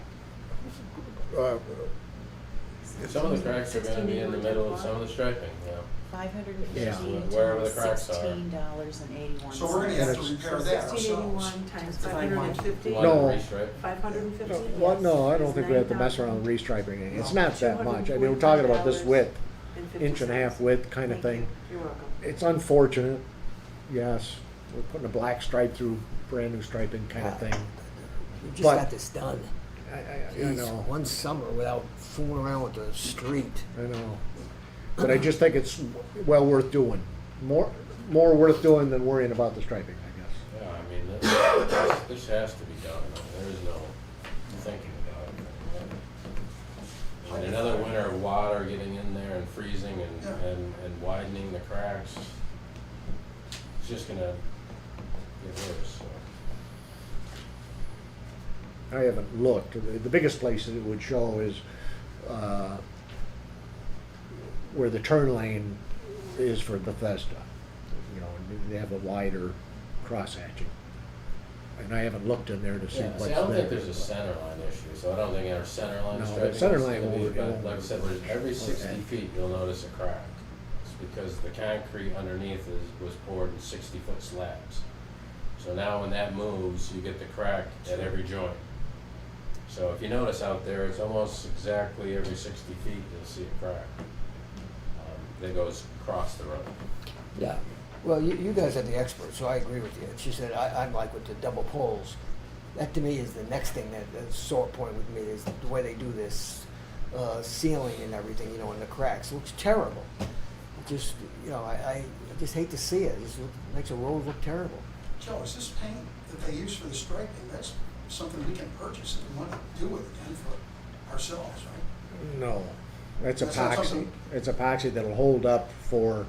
some of the cracks are gonna be in the middle of some of the striping, you know. $515 Wherever the times cracks are. $16.81. So we're gonna have to And repair that ourselves. 1681 times 550. One No. restripe. 550? what, no, I don't think we have to mess around with restriping it. It's not that much. I mean, we're talking about this width, inch and a half width kind of thing. You're welcome. It's unfortunate, yes. We're putting a black stripe through brand new striping kind of thing. We just But- got this done. I Jeez, know, one summer without fooling around with the street. I know. But I just think it's well worth doing. More worth doing than worrying about the striping, I guess. Yeah, I mean, this has to be done, I mean, there is no thinking about it. I mean, another winter of water getting in there and freezing and widening the cracks, it's just gonna get worse, so. I haven't looked. The biggest place that it would show is where the turn lane is for Bethesda. You know, and they have a wider cross hatching. And I haven't looked in there to see Yeah, what's see, there. I don't think there's a center line issue, so I don't think our center line No, striping. the center is line gonna be- won't- but won't- like I said, there's every 60 okay. feet, you'll notice a crack. It's because the concrete underneath was poured in 60-foot slabs. So now when that moves, you get the crack at every joint. So if you notice out there, it's almost exactly every 60 feet, you'll see a crack that goes across the road. Yeah. Well, you guys are the experts, so I agree with you. She said, I'm like with the double poles. That to me is the next thing that's sore point with me is the way they do this ceiling and everything, you know, and the cracks. It looks terrible. It just, you know, I just hate to see it. It just makes a road look terrible. Joe, is this paint that they use for the striping, that's something we can purchase if we want to do it again for ourselves, right? No, it's That's not epoxy. something- It's epoxy that'll hold up for,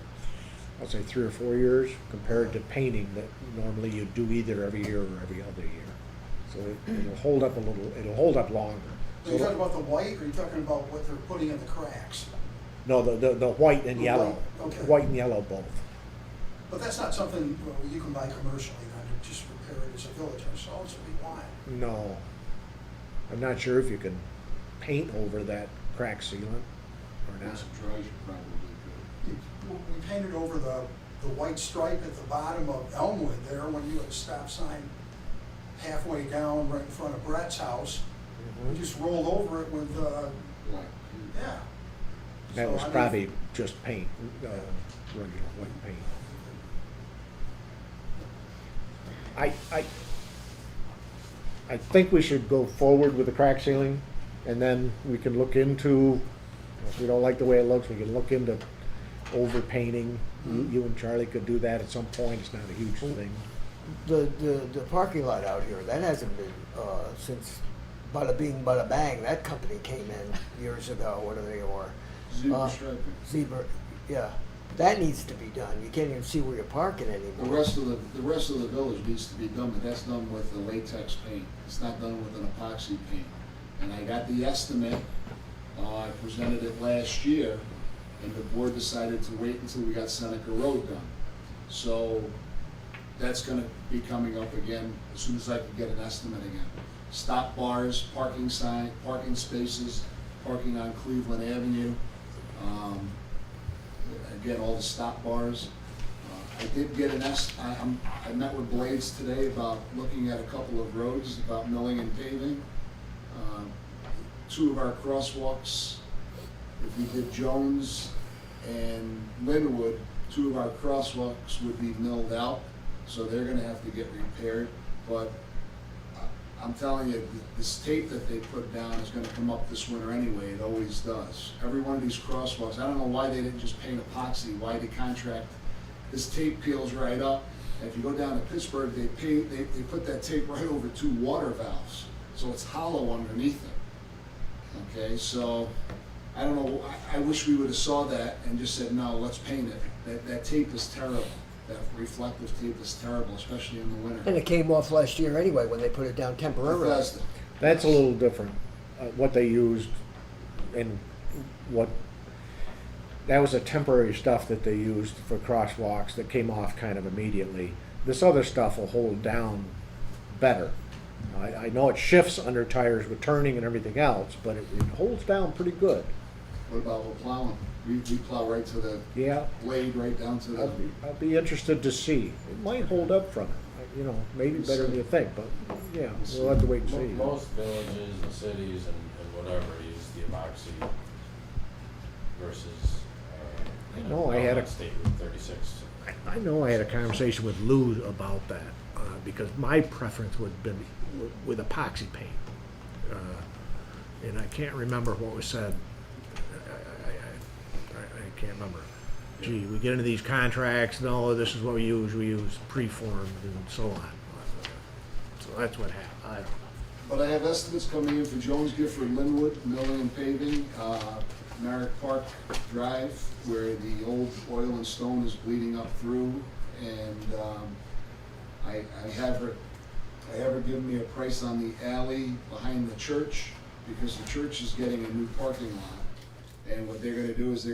I'll say 3 or 4 years, compared to painting that normally you do either every year or every other year. So it'll hold up a little, it'll hold up longer. Are you talking about the white, or are you talking about what they're putting in the cracks? No, the white and The yellow. white, okay. White and yellow both. But that's not something you can buy commercially, then, to just repair it as a village ourselves, if we want. No. I'm not sure if you can paint over that crack sealant or not. Once it dries, you probably could. We painted over the white stripe at the bottom of Elmwood there, when you had a stop sign halfway down right in front of Brett's house. We Mhm. just rolled over it with, Black. yeah. That So, was I mean, probably just paint, regular white paint. I think we should go forward with the crack sealing, and then we can look into, if we don't like the way it looks, we can look into over painting. You and Charlie could do that at some point, it's not a huge thing. The parking lot out here, that hasn't been, since Bada Bing, Bada Bang, that company came in years ago, what are they, or? Zebra striping. Zebra, yeah. That needs to be done. You can't even see where you're parking The anymore. rest of the village needs to be done, but that's done with the latex paint. It's not done with an epoxy paint. And I got the estimate, I presented it last year, and the board decided to wait until we got Seneca Road done. So that's gonna be coming up again as soon as I can get an estimate again. Stop bars, parking sign, parking spaces, parking on Cleveland Avenue. Again, all the stop bars. I did get I met with Blades today about looking at a couple of roads, about milling and paving. Two of our crosswalks, if we did Jones and Linwood, two of our crosswalks would be milled out, so they're gonna have to get repaired. But I'm telling you, this tape that they put down is gonna come up this winter anyway, it always does. Every one of these crosswalks, I don't know why they didn't just paint epoxy, why they contract, this tape peels right up. And if you go down to Pittsburgh, they put that tape right over two water valves, so it's hollow underneath it. Okay, so, I don't know, I wish we would've saw that and just said, no, let's paint it. That tape is terrible. That reflective tape is terrible, especially in the winter. And it came off last year anyway when they put it down temporarily. Bethesda. That's a little different, what they used and that was a temporary stuff that they used for crosswalks that came off kind of immediately. This other stuff will hold down better. I know it shifts under tires with turning and everything else, but it holds down pretty good. What about with plowing? We plow right to the Yeah, blade, right down to the, I'll be interested to see. It might hold up from it, maybe better than you think, but yeah, we'll have to wait and see. Most villages and cities and whatever use the epoxy versus, No, I had a- State Route 36. I know I had a conversation with Lou about that, because my preference would have been with epoxy paint. And I can't remember what was said. I can't remember. Gee, we get into these contracts, no, this is what we use preformed and so on. So that's what happened, I don't know. but I have estimates coming in for Jones Gifford, Linwood, milling and paving, Merrick Park Drive, where the old oil and stone is bleeding up through, and, I have her give me a price on the alley behind the church, because the church is getting a new parking lot. And what they're gonna do is they're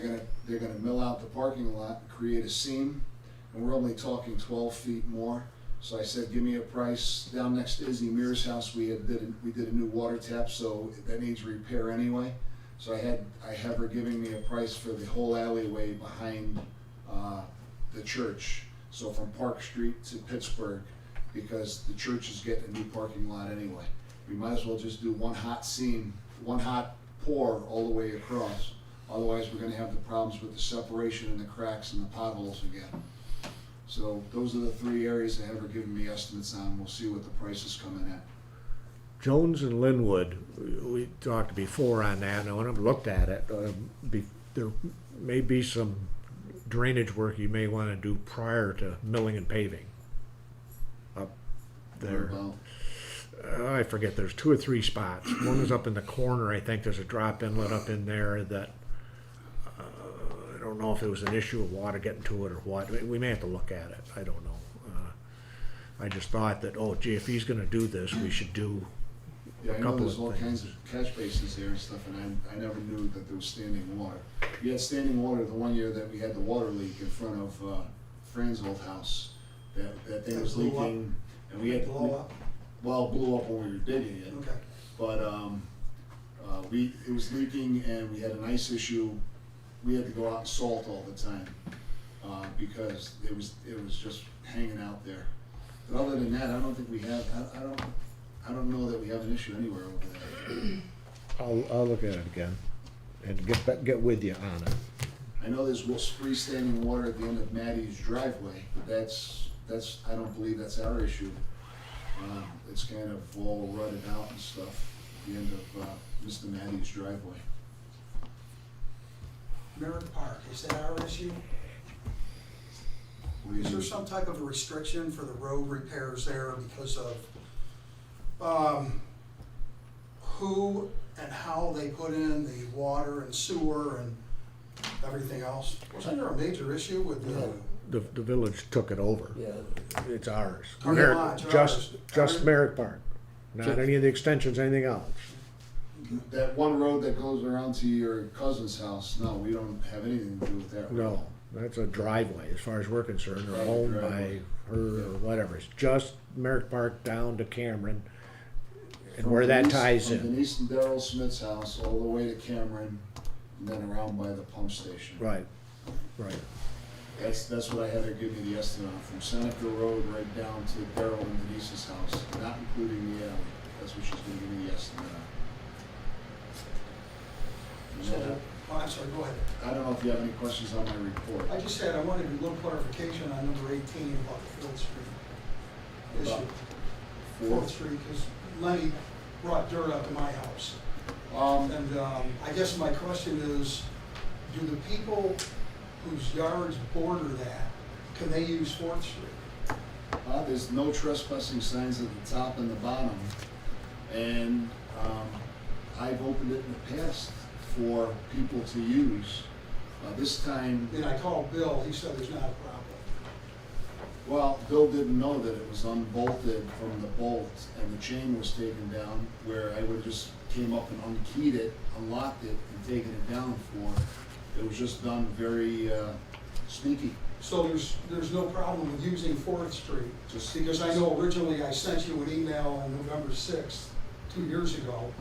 gonna mill out the parking lot, and create a seam, and we're only talking 12 feet more. So I said, give me a price. Down next to Izzy Mears' house, we did a new water tap, so that needs repair anyway. So I have her giving me a price for the whole alleyway behind the church. So from Park Street to Pittsburgh, because the church is getting a new parking lot anyway. We might as well just do one hot seam, one hot pour all the way across. Otherwise, we're gonna have the problems with the separation and the cracks and the potholes again. So those are the three areas they have her giving me estimates on. We'll see what the price is coming at. Jones and Linwood, we talked before on that, and when I've looked at it, there may be some drainage work you may want to do prior to milling and paving. Up there. Well, I forget, there's 2 or 3 spots. One is up in the corner, I think there's a drop inlet up in there that, I don't know if it was an issue of water getting to it or what. We may have to look at it, I don't know. I just thought that, oh gee, if he's gonna do this, we should do yeah, a I know couple there's all of kinds things. of catch bases there and stuff, and I never knew that there was standing water. We had standing water the one year that we had the water leak in front of Fran's old house. That thing That was blew up? leaking, and we had. Blow up? Well, it blew up when we were digging it. Okay. But it was leaking, and we had an ice issue. We had to go out and salt all the time because it was just hanging out there. But other than that, I don't think we have. I don't know that we have an issue anywhere over there. I'll look at it again and get with you on it. I know there's freestanding water at the end of Maddie's driveway, but that's I don't believe that's our issue. It's kind of all rutted out and stuff at the end of Mr. Maddie's driveway. Merrick Park, is that our issue? What do you Is there think? some type of a restriction for the road repairs there because of who and how they put in the water and sewer and everything else. Wasn't there a major issue with Yeah. The village took it over. Yeah, It's ours. Parking Merrick- lot's Just ours. Merrick Park, not Just- any of the extensions, anything else. That one road that goes around to your cousin's house, no, we don't have anything to do with that road. No, that's a driveway, as far as we're concerned, or Right, owned by driveway. her or whatever. It's just Merrick Park down to Cameron, and From where that Denise- ties From in. Denise and Daryl Smith's house, all the way to Cameron, and then around by the pump station. Right, right. That's what I had her give me the estimate on, from Seneca Road right down to Daryl and Denise's house, not including the alley. That's what she's gonna give me the estimate on. And So, then, I'm sorry, go ahead. I don't know if you have any questions on my report. I just had, I wanted a little clarification on number 18 about the Fourth Street issue. About Fourth Street, because Lenny brought dirt up to my house. Um, And I guess my question is, do the people whose yards border that, can they use Fourth Street? There's no trespassing signs at the top and the bottom, and I've opened it in the past for people to use. This time, And I called Bill, he said there's not a problem. well, Bill didn't know that it was unbolted from the bolt and the chain was taken down, where I would just came up and unkeyed it, unlocked it, and taken it down for. It was just done very sneaky. So there's no problem with using Fourth Street? Just- Because I know originally I sent you an email on November 6th, 2 years ago,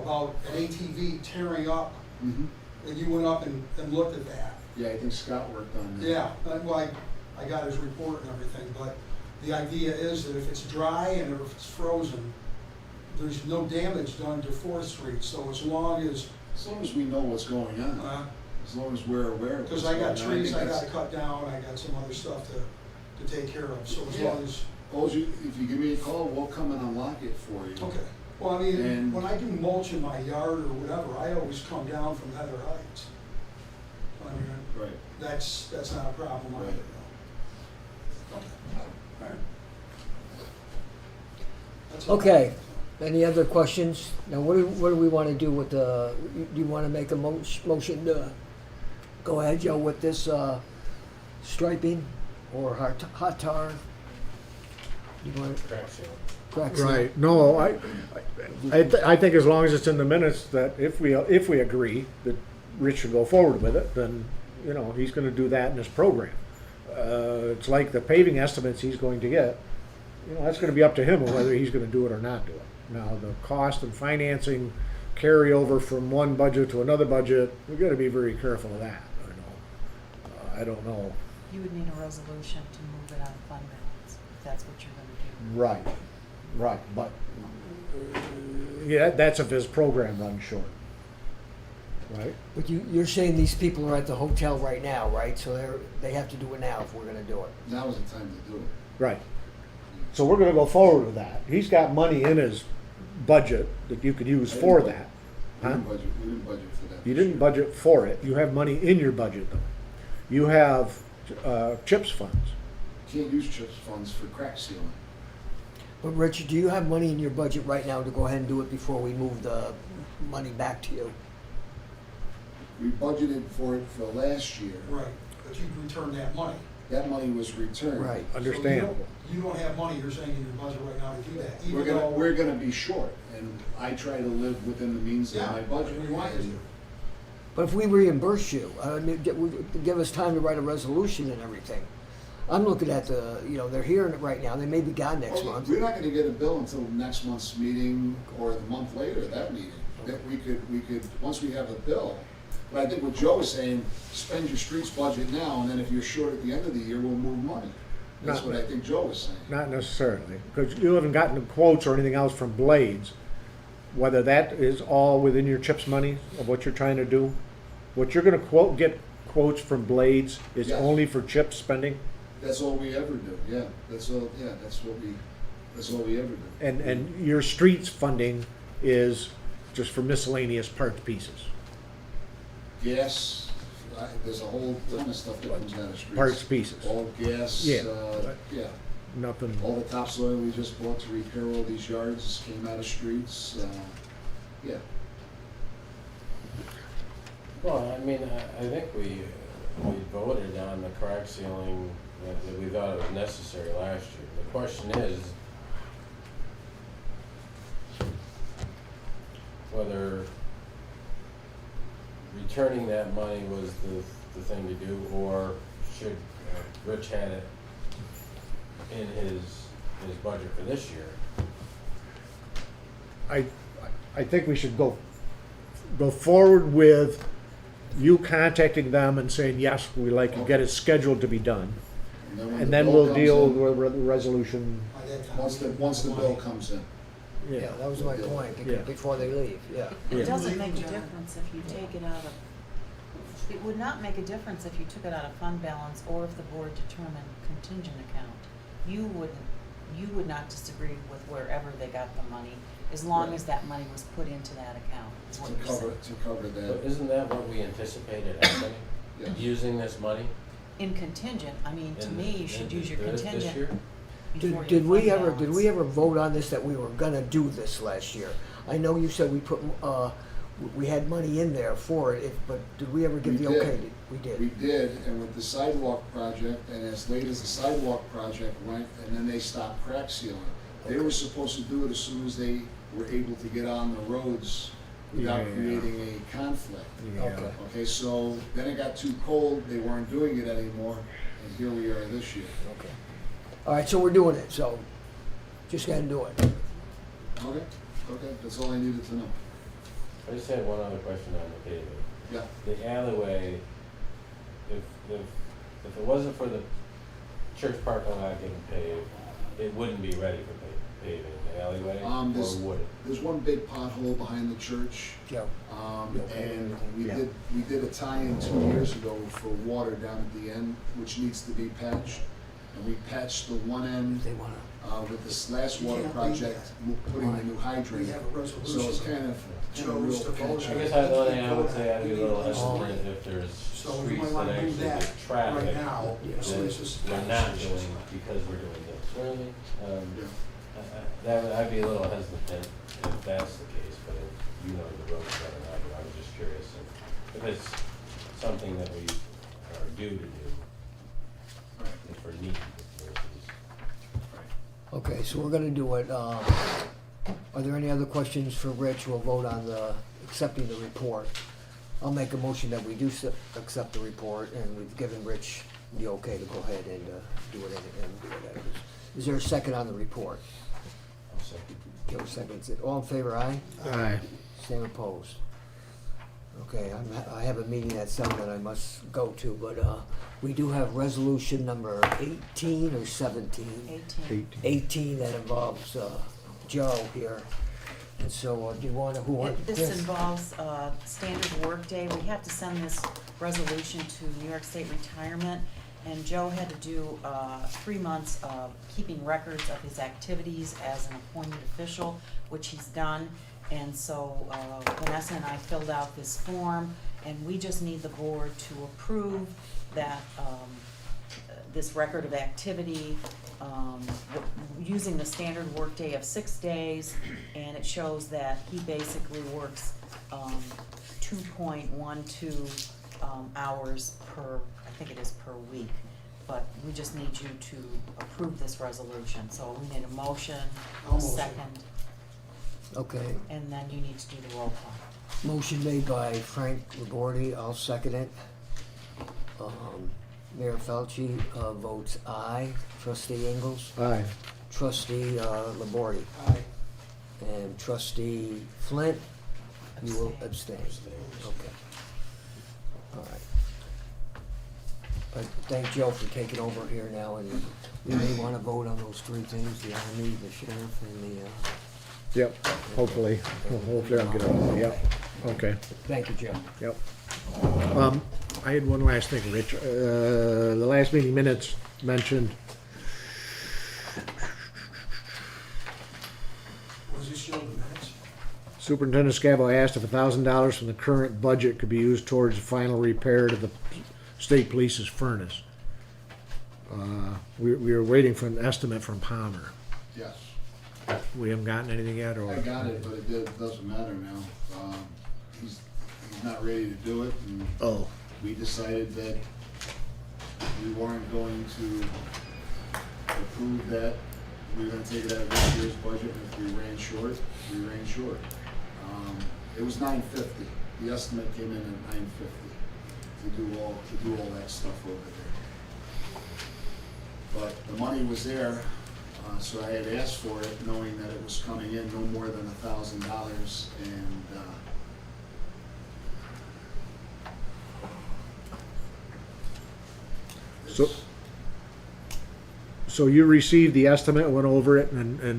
about an ATV tearing up, Mhm. and you went up and looked at that. Yeah, I think Scott worked on that. Yeah, well, I got his report and everything, but the idea is that if it's dry and if it's frozen, there's no damage done to Fourth Street, so as long as, As long as we know what's going on, as long as we're aware of what's because going I on. got trees I think gotta that's- cut down, I got some other stuff to take care of, so as Yeah. long as, If you give me a call, we'll come and unlock it for you. okay. Well, I mean, And- when I do mulch in my yard or whatever, I always come down from Heather Heights. I mean, Right. that's not a problem either. Right. Okay. All right. That's all. okay. Any other questions? Now, what do we wanna do with the, do you wanna make a motion to go ahead, Joe, with this, striping or hot tar? You want Crack seal. crack seal? Right, no, I think as long as it's in the minutes that if we agree that Rich should go forward with it, then, you know, he's gonna do that in his program. It's like the paving estimates he's going to get, you know, that's gonna be up to him whether he's gonna do it or not do it. Now, the cost and financing carryover from one budget to another budget, we gotta be very careful of that, you know. I don't know. You would need a resolution to move it out of fund balance, if that's what you're gonna do. Right, but, yeah, that's if his program runs short. Right? But you're saying these people are at the hotel right now, right? So they have to do it now if we're gonna do it. Now is the time to do it. Right. So we're gonna go forward with that. He's got money in his budget that you could use for that. We Huh? didn't budget for that. You this didn't year. budget for it. You have money in your budget though. You have, CHIPS funds. Can't use CHIPS funds for crack sealing. But Richard, do you have money in your budget right now to go ahead and do it before we move the money back to you? We budgeted for it for last year. Right, but you'd return that money. That money was returned. Right. Understandable. So you don't have money, you're saying, in your budget right now to do that, We're even though. we're gonna be short, and I try to live within the means of Yeah, my budget. we want you to. But if we reimburse you, I mean, give us time to write a resolution and everything. I'm looking at they're hearing it right now. They may be gone next Well, month. We're not gonna get a bill until next month's meeting or the month later, that meeting. That we could, once we have a bill. But I think what Joe is saying, spend your streets budget now, and then if you're short at the end of the year, we'll move money. That's Not- what I think Joe was saying. Not necessarily, because you haven't gotten the quotes or anything else from Blades. Whether that is all within your CHIPS money of what you're trying to do. What you're gonna get quotes from Blades is Yes. only for CHIPS spending. That's all we ever do, yeah. That's all we ever do. And your streets funding is just for miscellaneous parts pieces. Gas, there's a whole ton of stuff that comes out of streets. Parts pieces. All gas, Yeah. yeah. Nothing, All the topsoil we just bought to repair all these yards came out of streets, yeah. Well, I mean, I think we voted on the crack ceiling, that we thought it was necessary last year. The question is whether returning that money was the thing to do, or should Rich had it in his budget for this year. I think we should go forward with you contacting them and saying, yes, we like to get it scheduled to be done. when And the then bill we'll comes deal in, with the resolution. By that time, once the bill comes in. Yeah, that was my point, Yeah. before they leave, yeah. It doesn't Yeah. make a difference if you take it out of, it would not make a difference if you took it out of fund balance or if the board determined contingent account. You would not disagree with wherever they got the money, as long Right. as that money was put into that account, is what you're saying. To cover But that, isn't that what we anticipated happening? yes. Using this money? In contingent, I mean, to in- me, you should in use your this contingent year? before your Did we fund ever, balance. vote on this, that we were gonna do this last year? I know you said we put, we had money in there for it, but did we ever give We the did. okay? We did. We did, and with the sidewalk project, and as late as the sidewalk project went, and then they stopped crack sealing. They were supposed to do it as soon as they were able to get on the roads without Yeah. creating a conflict. Yeah. Okay. Okay, so then it got too cold, they weren't doing it anymore, and here we are this year. Okay. All right, so we're doing it, so just gotta do it. Okay, that's all I needed to know. I just had one other question on the paving. Yeah, The alleyway, if it wasn't for the church parking lot getting paved, it wouldn't be ready for paving the alleyway, or this- would it? there's one big pothole behind the church. Joe? And Yeah. we did a tie-in 2 years ago for water down at the end, which needs to be patched. And we patched the one end, They wanna, with this last You water can't project, putting the new we hydrant. have a So it's resolution. kind of Chose real to vote patchy. I on guess it. the only thing I would say, I'd be a little Oh. hesitant if there's So we streets might that wanna do actually that get traffic right now, Yeah. so it's just. that we're not doing because we're doing this. You know what I mean? Yeah. I'd be a little hesitant if that's the case, but if you know the road better than I do, I was just curious if it's something that we are due to do, Right. if we're need versus. okay, so we're gonna do it, are there any other questions for Rich? We'll vote on accepting the report. I'll make a motion that we do accept the report, and we've given Rich the okay to go ahead and do it, and do whatever. Is there a second on the report? I'll say. Joe seconds it. All in favor, aye? Aye. Same opposed. Okay, I have a meeting at 7 that I must go to, but we do have resolution number 18 or 17? 18. 18 that involves Joe here. And so do you want to, who wants This involves standard workday. We have to send this resolution to New York State Retirement, and Joe had to do 3 months of keeping records of his activities as an appointed official, which he's done. And so Vanessa and I filled out this form, and we just need the board to approve that this record of activity, using the standard workday of 6 days, and it shows that he basically works 2.12 hours per, I think it is per week. But we just need you to approve this resolution, so we need a motion, I'll a motion. second, Okay, and then you need to do the roll call. motion made by Frank Labordi, I'll second it. Mayor Felci votes aye. Trustee Ingles? Aye. Trustee Labordi? Aye. And Trustee Flint? You will abstain. Abstain. Okay. All right. I thank Joe for taking over here now, and we may want to vote on those 3 things, the Army, the sheriff, and the... Yep, hopefully I'll get on, yep, okay, Thank you, Joe. yep. I had one last thing, Rich. The last meeting minutes mentioned, Was this show the minutes? Superintendent Scavo asked if $1,000 from the current budget could be used towards the final repair to the state police's furnace. We were waiting for an estimate from Palmer. Yes, We haven't gotten anything yet, or? I got it, but it doesn't matter now. he's not ready to do it, and Oh, we decided that we weren't going to approve that. We were gonna take it out of this year's budget, and if we ran short, we ran short. It was $950. The estimate came in at $950 to do all that stuff over there. But the money was there, so I had asked for it, knowing that it was coming in no more than $1,000, and So- so you received the estimate, went over it, and it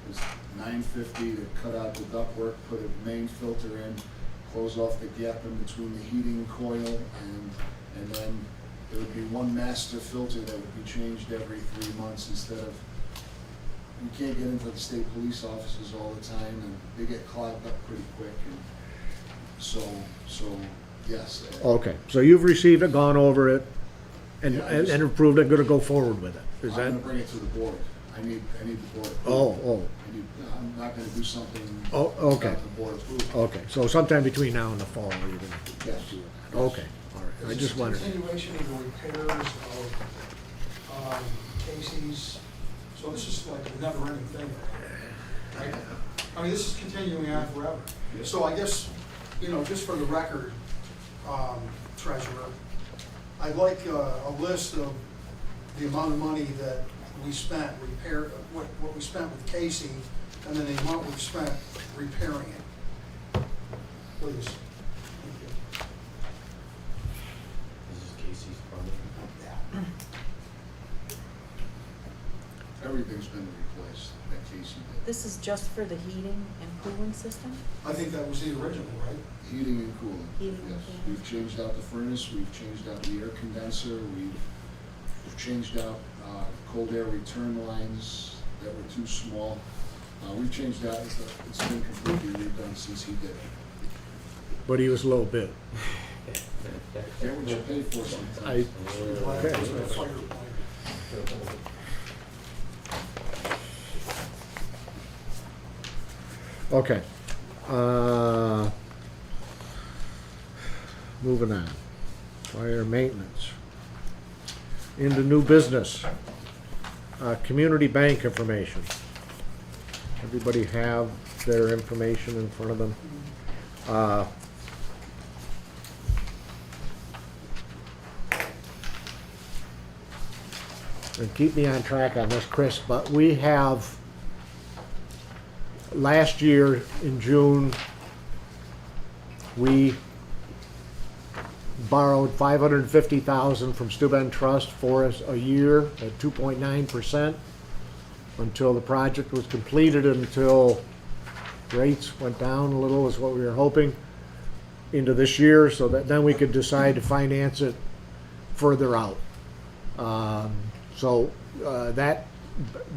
was $950 to cut out the ductwork, put a main filter in, close off the gap in between the heating coil, and then there would be one master filter that would be changed every 3 months instead of, you can't get into the state police offices all the time, and they get clogged up pretty quick, and so, yes. okay, so you've received it, gone over it, and, Yeah, I and just- and approved it, gonna go forward with it, is I'm that? gonna bring it to the board. I need the board. Oh, I'm not gonna do something. Oh, okay. without the board approval. okay, so sometime between now and the fall, you're gonna Yes. do it, okay, all right, I Is just this wondered. continuation of the repairs of Casey's, so this is like a never-ending thing, right? I mean, this is continuing on forever. Yes. So I guess, just for the record, Treasurer, I'd like a list of the amount of money that we spent what we spent with Casey, and then the amount we've spent repairing it. Please. Thank you. This is Casey's plumbing. Everything's been replaced that Casey did. This is just for the heating and cooling system? I think that was the original, right? Heating and cooling. Heating and Yes. cooling. We've changed out the furnace, we've changed out the air condenser, we've changed out cold air return lines that were too small. We've changed out, it's been completely redone since he did it. But he was low bid. Get what you pay for I, sometimes. Glad it was a fire plant. okay. Moving on. Fire maintenance. Into new business. Community bank information. Everybody have their information in front of them. And keep me on track on this, Chris, but we have, last year in June, we borrowed $550,000 from Steuben Trust for us a year at 2.9% until the project was completed, until rates went down a little, is what we were hoping, into this year, so that then we could decide to finance it further out. So that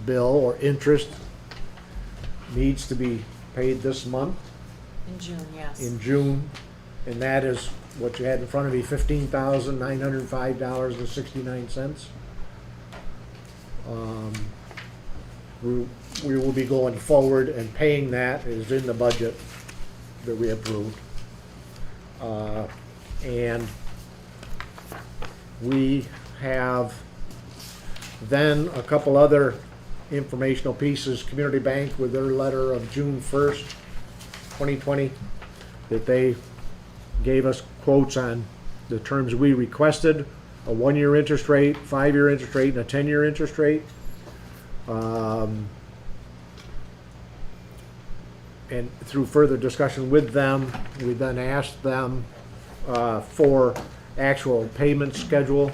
bill or interest needs to be paid this month, In June, yes. in June, and that is what you had in front of you, $15,905.69. We will be going forward and paying that, is in the budget that we approved. And we have then a couple other informational pieces. Community Bank with their letter of June 1st, 2020, that they gave us quotes on the terms we requested, a 1-year interest rate, 5-year interest rate, and a 10-year interest rate. And through further discussion with them, we then asked them for actual payment schedule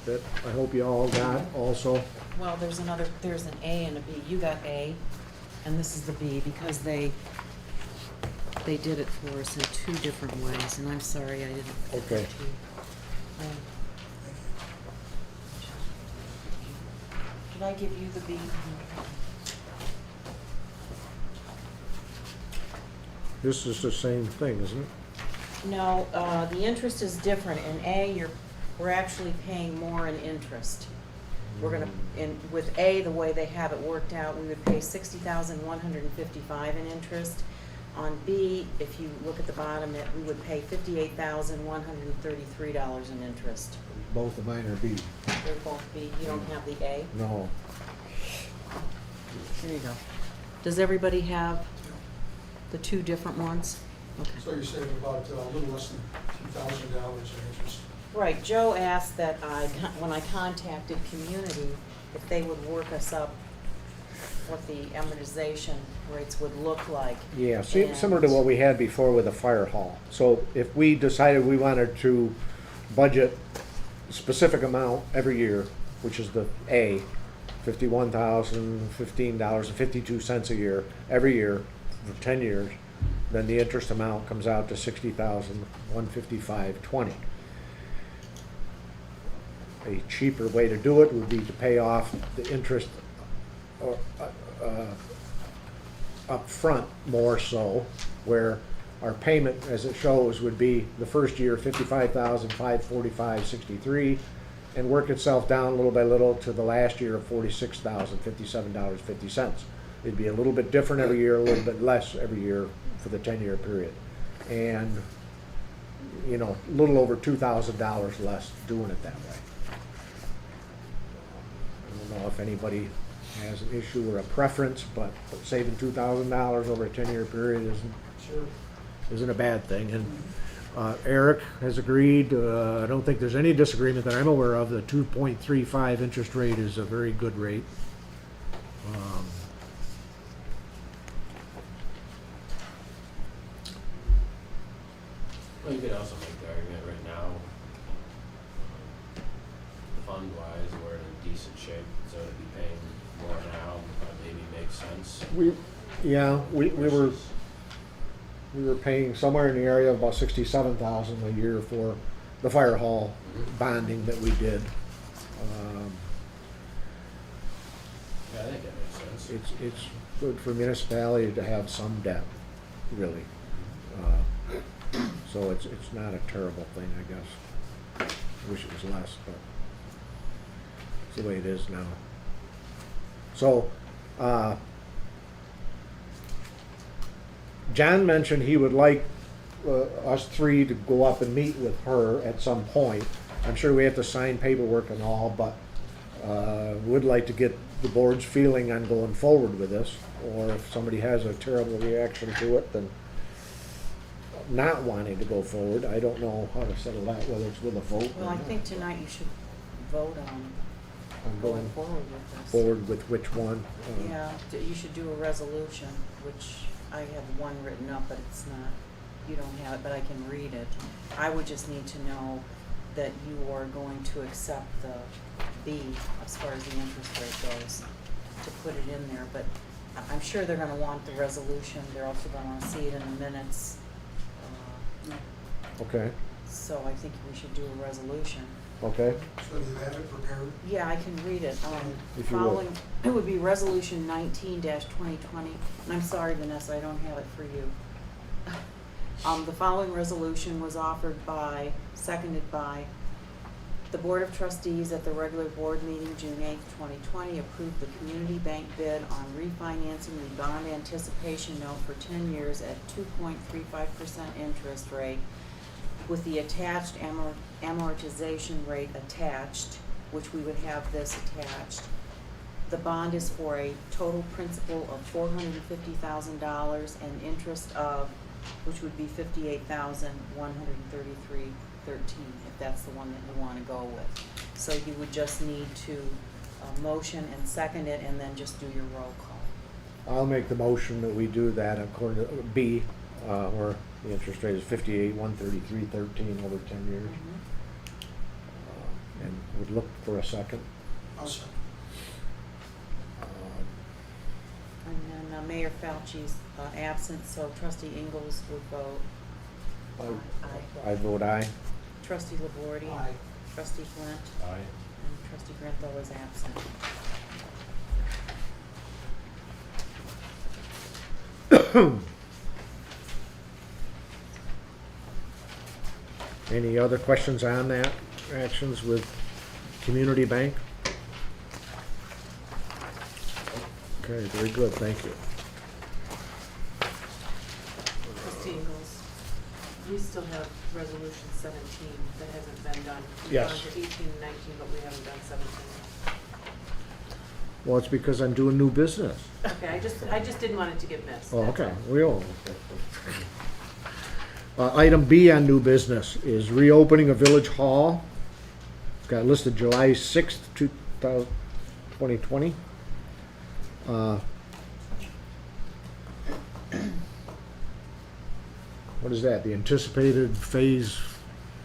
that I hope you all got also. Well, there's an A and a B. You got A, and this is the B, because they did it for us in 2 different ways, and I'm sorry I didn't. get Okay. that to you. Did I give you the B? This is the same thing, isn't it? No, the interest is different. In A, we're actually paying more in interest. We're gonna, with A, the way they have it worked out, we would pay $60,155 in interest. On B, if you look at the bottom, we would pay $58,133 in interest. Both of mine are B. They're both B, you don't have the A? No. Here you go. Does everybody have the two different ones? Okay. So you're saving about a little less than $2,000 in interest. Right, Joe asked that when I contacted Community, if they would work us up what the amortization rates would look like. Yeah, similar to what we had before with the fire hall. So if we decided we wanted to budget a specific amount every year, which is the A, $51,015.52 a year, every year for 10 years, then the interest amount comes out to $60,155.20. A cheaper way to do it would be to pay off the interest or, up front more so, where our payment, as it shows, would be the first year $55,545.63, and work itself down little by little to the last year of $46,057.50. It'd be a little bit different every year, a little bit less every year for the 10-year period, and a little over $2,000 less doing it that way. I don't know if anybody has an issue or a preference, but saving $2,000 over a 10-year period isn't a bad thing. And Eric has agreed. I don't think there's any disagreement that I'm aware of. The 2.35 interest rate is a very good rate. Well, you could also make the argument right now, fund-wise, we're in decent shape, so to be paying more now maybe makes sense. We were paying somewhere in the area of about $67,000 a year for the fire hall bonding that we did. Yeah, I think that makes sense. It's good for municipality to have some debt, really. So it's not a terrible thing, I guess. I wish it was less, but it's the way it is now. So, John mentioned he would like us three to go up and meet with her at some point. I'm sure we have to sign paperwork and all, but would like to get the board's feeling on going forward with this, or if somebody has a terrible reaction to it, then not wanting to go forward. I don't know how to settle that, whether it's with a vote or Well, I not. think tonight you should vote on I'm going forward with this. forward with which one? Yeah, you should do a resolution, which I have one written up, but it's not, you don't have it, but I can read it. I would just need to know that you are going to accept the B as far as the interest rate goes, to put it in there, but I'm sure they're gonna want the resolution, they're also gonna wanna see it in the minutes. Okay, So I think we should do a resolution. okay. So you have it prepared? Yeah, I can read it. If you would. Following, it would be Resolution 19-2020, and I'm sorry, Vanessa, I don't have it for you. The following resolution was seconded by, the Board of Trustees at the regular board meeting June 8th, 2020, approved the community bank bid on refinancing the bond anticipation note for 10 years at 2.35% interest rate, with the attached amortization rate attached, which we would have this attached. The bond is for a total principal of $450,000 and interest of, which would be $58,133.13, if that's the one that you want to go with. So you would just need to motion and second it, and then just do your roll call. I'll make the motion that we do that according to B, where the interest rate is $58,133.13 over 10 years. And would look for a second. I'll second. And then Mayor Fauci's absent, so Trustee Ingalls would vote aye. I vote aye. Trustee Labordi. Aye. Trustee Flint. Aye. And Trustee Grenthal is absent. Any other questions on that? Actions with Community Bank? Okay, very good, thank you. We still have resolution 17 that hasn't been done. We've Yes. gone to 18 and 19, but we haven't done 17. Well, it's because I'm doing new business. Okay, I just didn't want it to get missed. Oh, that's okay, all. we all. Item B on new business is reopening of Village Hall. It's got listed July 6th, 2020. What is that, the anticipated phase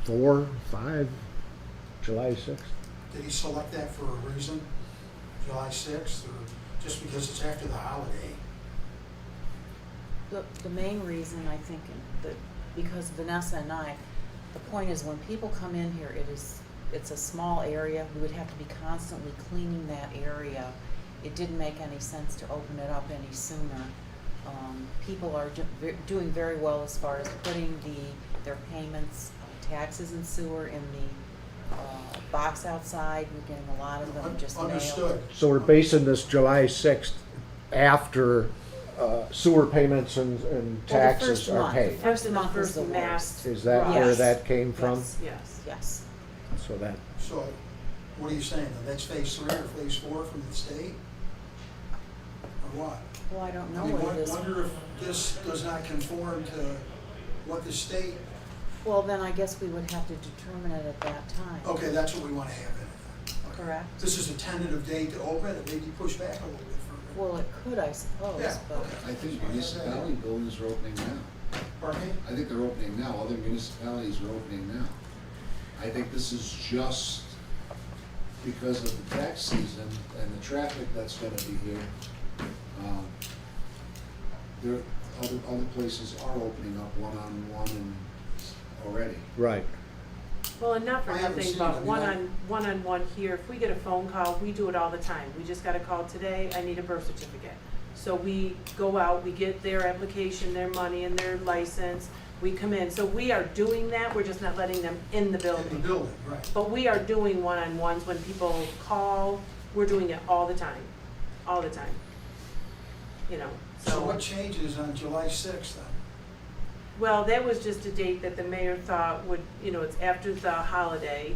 4, 5, July 6th? Did he select that for a reason, July 6th, or just because it's after the holiday? The main reason, I think, that, because Vanessa and I, the point is when people come in here, it's a small area. We would have to be constantly cleaning that area. It didn't make any sense to open it up any sooner. People are doing very well as far as putting their payments, taxes and sewer in the box outside. We're getting a lot of them just mailed. Understood. So we're basing this July 6th after sewer payments and taxes are paid. First After the month is first the mass. worst. Is that where Yes. that came from? Yes. Yes. Yes. So that, So, what are you saying, the next phase 3 or phase 4 from the state? Or what? Well, I don't I know mean, what it is. wonder if this does not conform to what the state, Well, then I guess we would have to determine it at that time. okay, that's what we want to have in it. Okay. Correct? This is a tentative date to open it, maybe push back a little bit further. Well, it could, I suppose, Yeah, but. okay. I think municipality buildings are opening now. Pardon me? I think they're opening now, other municipalities are opening now. I think this is just because of the tax season and the traffic that's gonna be here. There, other places are opening up one-on-one and already. right. Well, and not for I haven't nothing, seen but it. I mean, one-on-one here, if we get a phone call, we do it all the time. We just got a call today, I need a birth certificate. So we go out, we get their application, their money, and their license, we come in. So we are doing that, we're just not letting them in the In the building. building, right. But we are doing one-on-ones when people call, we're doing it all the time, all the time. You know, So what changes on July 6th then? well, that was just a date that the mayor thought would, you know, it's after the holiday,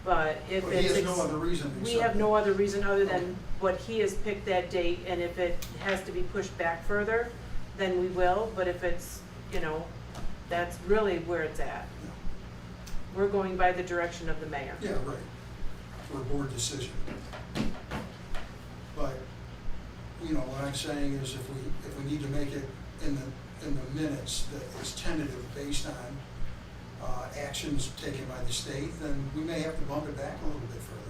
but if But it's. he has no other reason We except. have no other reason other Okay. than what he has picked that date, and if it has to be pushed back further, then we will, but if it's, you know, that's really where it's at. Yeah. We're going by the direction of the mayor. Yeah, right, for a board decision. But, you know, what I'm saying is if we need to make it in the minutes that it's tentative based on, actions taken by the state, then we may have to bump it back a little bit further.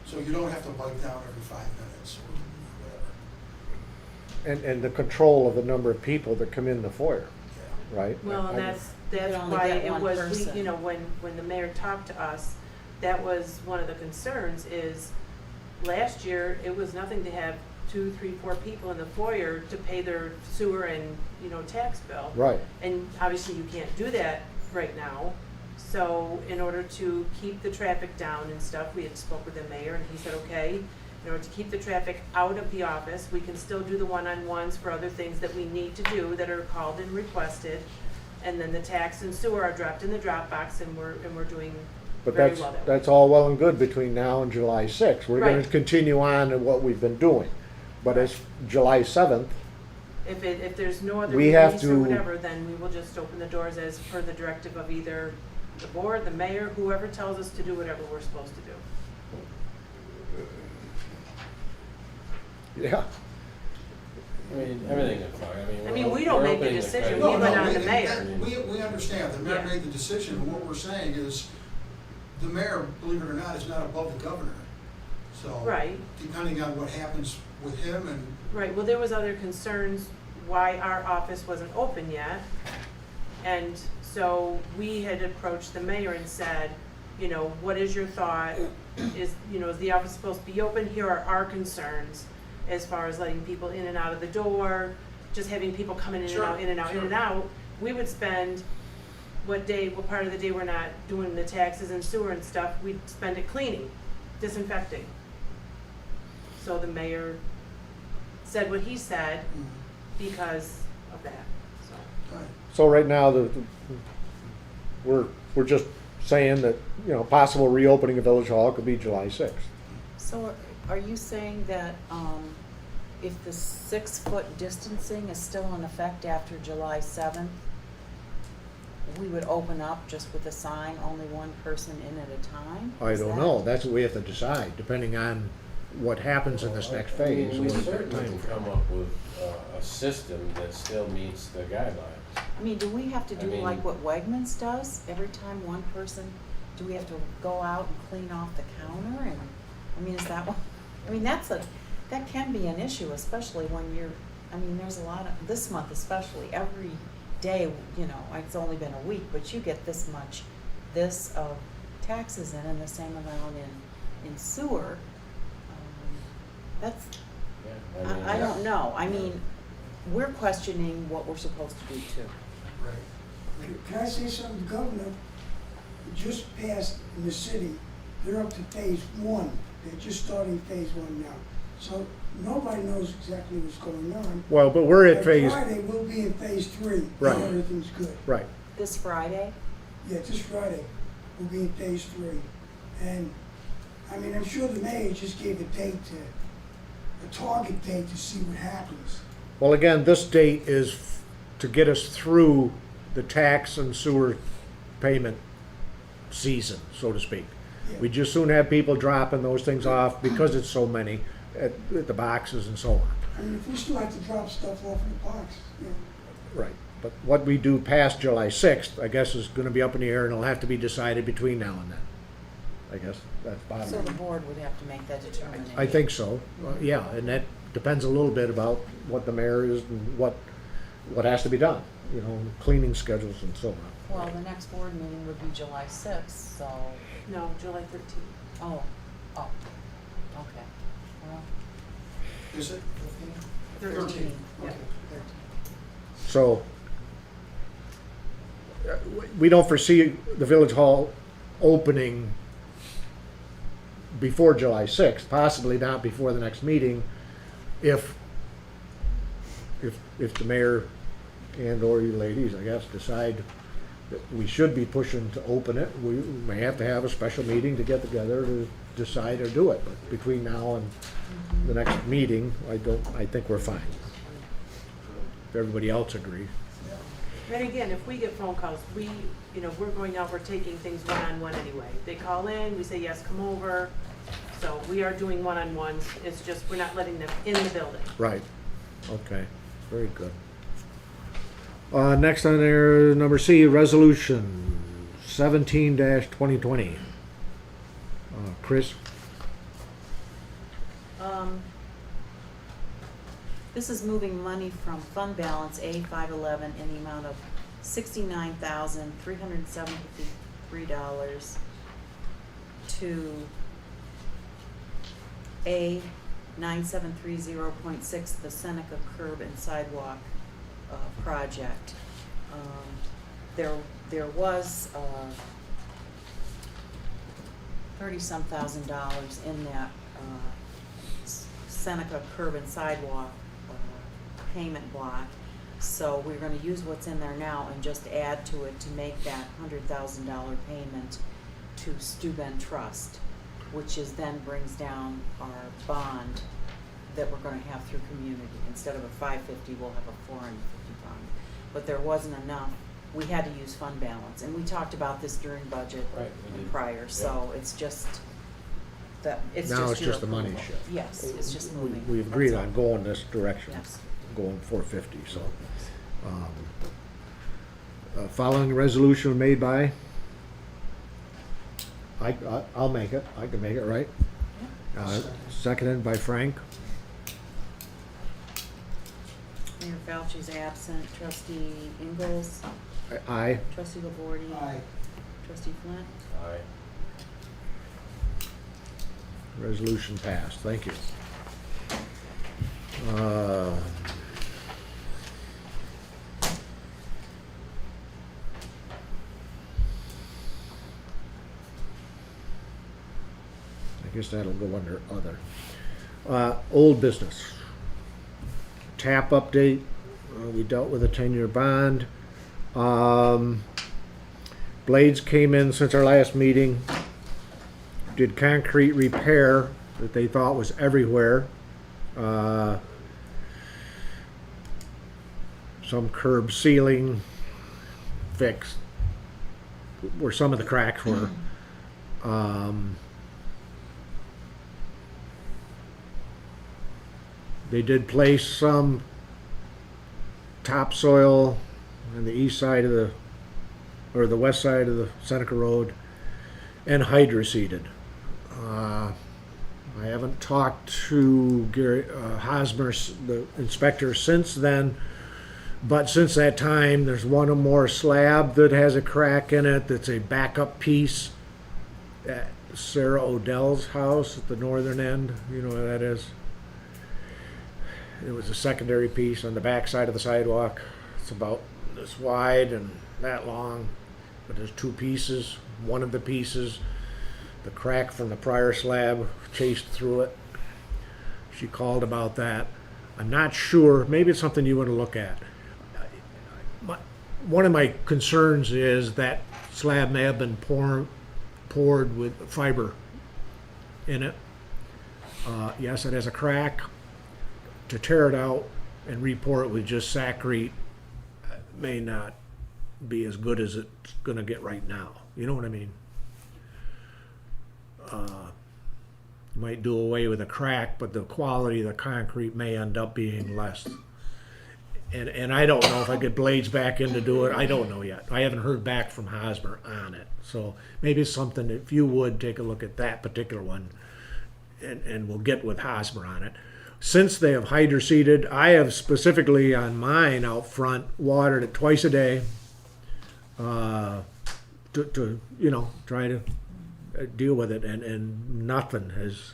So you don't have to bite down every 5 minutes or whatever. And the control of the number of people that come in the foyer, Yeah. right? Well, and I- that's only why get it one was, person. you know, when the mayor talked to us, that was one of the concerns is, last year, it was nothing to have 2, 3, 4 people in the foyer to pay their sewer and, you know, tax bill. Right. And obviously you can't do that right now. So in order to keep the traffic down and stuff, we had spoke with the mayor and he said, okay, in order to keep the traffic out of the office, we can still do the one-on-ones for other things that we need to do that are called and requested. And then the tax and sewer are dropped in the Dropbox and we're doing But very that's, well that way. that's all well and good between now and July 6th. We're gonna Right. continue on in what we've been doing. But as July 7th, If there's no other We have release or to- whatever, then we will just open the doors as per the directive of either the board, the mayor, whoever tells us to do whatever we're supposed to do. yeah, I mean, everything is fine, I mean, we don't we're make the opening decision. credit We No, union. went no, on the mayor. we understand, the mayor Yeah. made the decision, and what we're saying is, the mayor, believe it or not, is not above the governor. So. Right. Depending on what happens with him and, Right, well, there was other concerns why our office wasn't open yet. And so we had approached the mayor and said, you know, what is your thought? Is the office supposed to be open? Here are our concerns as far as letting people in and out of the door, just having people coming in and Sure, out, in and out, in and sure. out. We would spend what part of the day we're not doing the taxes and sewer and stuff, we'd spend it cleaning, disinfecting. So the mayor said what he said because of that, so. right. so right now, the we're just saying that, you know, possible reopening of Village Hall could be July 6th. So are you saying that, if the 6-foot distancing is still in effect after July 7th, we would open up just with a sign, only one person in at a time? I Is don't that- know, that's what we have to decide, depending on what happens in this next phase. We what the certainly time can come up with a system that still meets the guidelines. I mean, do we have to I do mean- like what Wegmans does? Every time one person, do we have to go out and clean off the counter? And, I mean, is that what, I mean, that can be an issue, especially when you're, I mean, there's a lot of, this month especially, every day, you know, it's only been a week, but you get this much, of taxes in and the same amount in sewer. That's, Yeah, mean, I don't know. I mean, we're questioning what we're supposed to do too. Right. Can I say something? The governor just passed in the city, they're up to phase 1. They're just starting phase 1 now. So nobody knows exactly what's going on. Well, but we're at By phase, Friday, we'll be in phase 3. Right. And everything's good. right, This Friday, Yeah, this Friday, we'll be in phase 3. And, I mean, I'm sure the mayor just gave a target date to see what happens. well, again, this date is to get us through the tax and sewer payment season, so to speak. Yeah. We just soon have people dropping those things off because it's so many at the boxes and so on. I mean, if we still have to drop stuff off in the box, you know. Right. But what we do past July 6th, I guess, is gonna be up in the air and it'll have to be decided between now and then. I guess that's bottom so the line. board would have to make that determination. I think so, yeah, and that depends a little bit about what the mayor is and what has to be done, you know, cleaning schedules and so on. Well, the next board meeting would be July 6th, so, No, July 13th. oh, okay. Well, Is it 15? 13th, yeah. Okay. 13. So, we don't foresee the village hall opening before July 6th, possibly not before the next meeting, if the mayor and or you ladies, I guess, decide that we should be pushing to open it. We may have to have a special meeting to get together to decide or do it, but between now and the next meeting, I think we're fine. If everybody else agrees. And again, if we get phone calls, we're going out, we're taking things one-on-one anyway. They call in, we say, yes, come over. So we are doing one-on-ones, it's just, we're not letting them in the building. Right, okay, very good. Next on there, number C, resolution 17-2020. Chris, This is moving money from fund balance A511 in the amount of $69,373 to A9730.6, the Seneca Curb and Sidewalk project. There was $30-some thousand in that Seneca Curb and Sidewalk payment block. So we're gonna use what's in there now and just add to it to make that $100,000 payment to Steuben Trust, which then brings down our bond that we're gonna have through community. Instead of a $550, we'll have a $450 bond. But there wasn't enough, we had to use fund balance, and we talked about this during budget Right, we and did. prior, so it's just that, it's just now it's your just the money approval. shift. Yes, it's just moving. We've agreed That's on all. going this direction, Yes. going 450, so. Following resolution made by? I'll make it, I can make it, right? Seconded by Frank. Mayor Fauci's absent, trustee Ingalls, Aye. trustee Labordi. Aye. Trustee Flint. Aye. Resolution passed, thank you. I guess that'll go under other. Old business. TAP update, we dealt with a 10-year bond. Blades came in since our last meeting, did concrete repair that they thought was everywhere. Some curb sealing fixed where some of the cracks were. They did place some topsoil on the east side of the, or the west side of the Seneca Road, and hydroseeded. I haven't talked to Gary Hosmer, the inspector, since then, but since that time, there's one or more slab that has a crack in it that's a backup piece at Sarah Odell's house at the northern end. You know where that is? It was a secondary piece on the back side of the sidewalk. It's about this wide and that long, but there's two pieces. One of the pieces, the crack from the prior slab chased through it. She called about that. I'm not sure. Maybe it's something you want to look at. One of my concerns is that slab may have been poured with fiber in it. Yes, it has a crack. To tear it out and re-pour it with just Saccrete may not be as good as it's going to get right now. You know what I mean? You might do away with a crack, but the quality of the concrete may end up being less. And I don't know if I get Blades back in to do it. I don't know yet. I haven't heard back from Hosmer on it. So maybe it's something, if you would take a look at that particular one, and we'll get with Hosmer on it. Since they have hydroseeded, I have specifically on mine out front watered it twice a day to you know, try to deal with it, and nothing has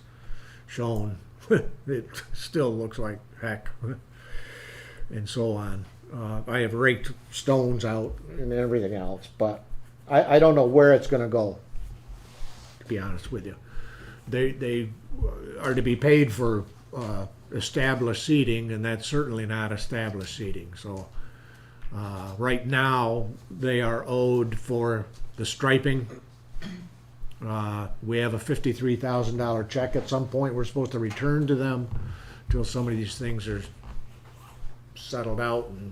shown. It still looks like heck, and so on. I have raked stones out and everything else, but I don't know where it's going to go, to be honest with you. They are to be paid for established seating, and that's certainly not established seating. So right now they are owed for the striping. We have a $53,000 check at some point we're supposed to return to them until some of these things are settled out and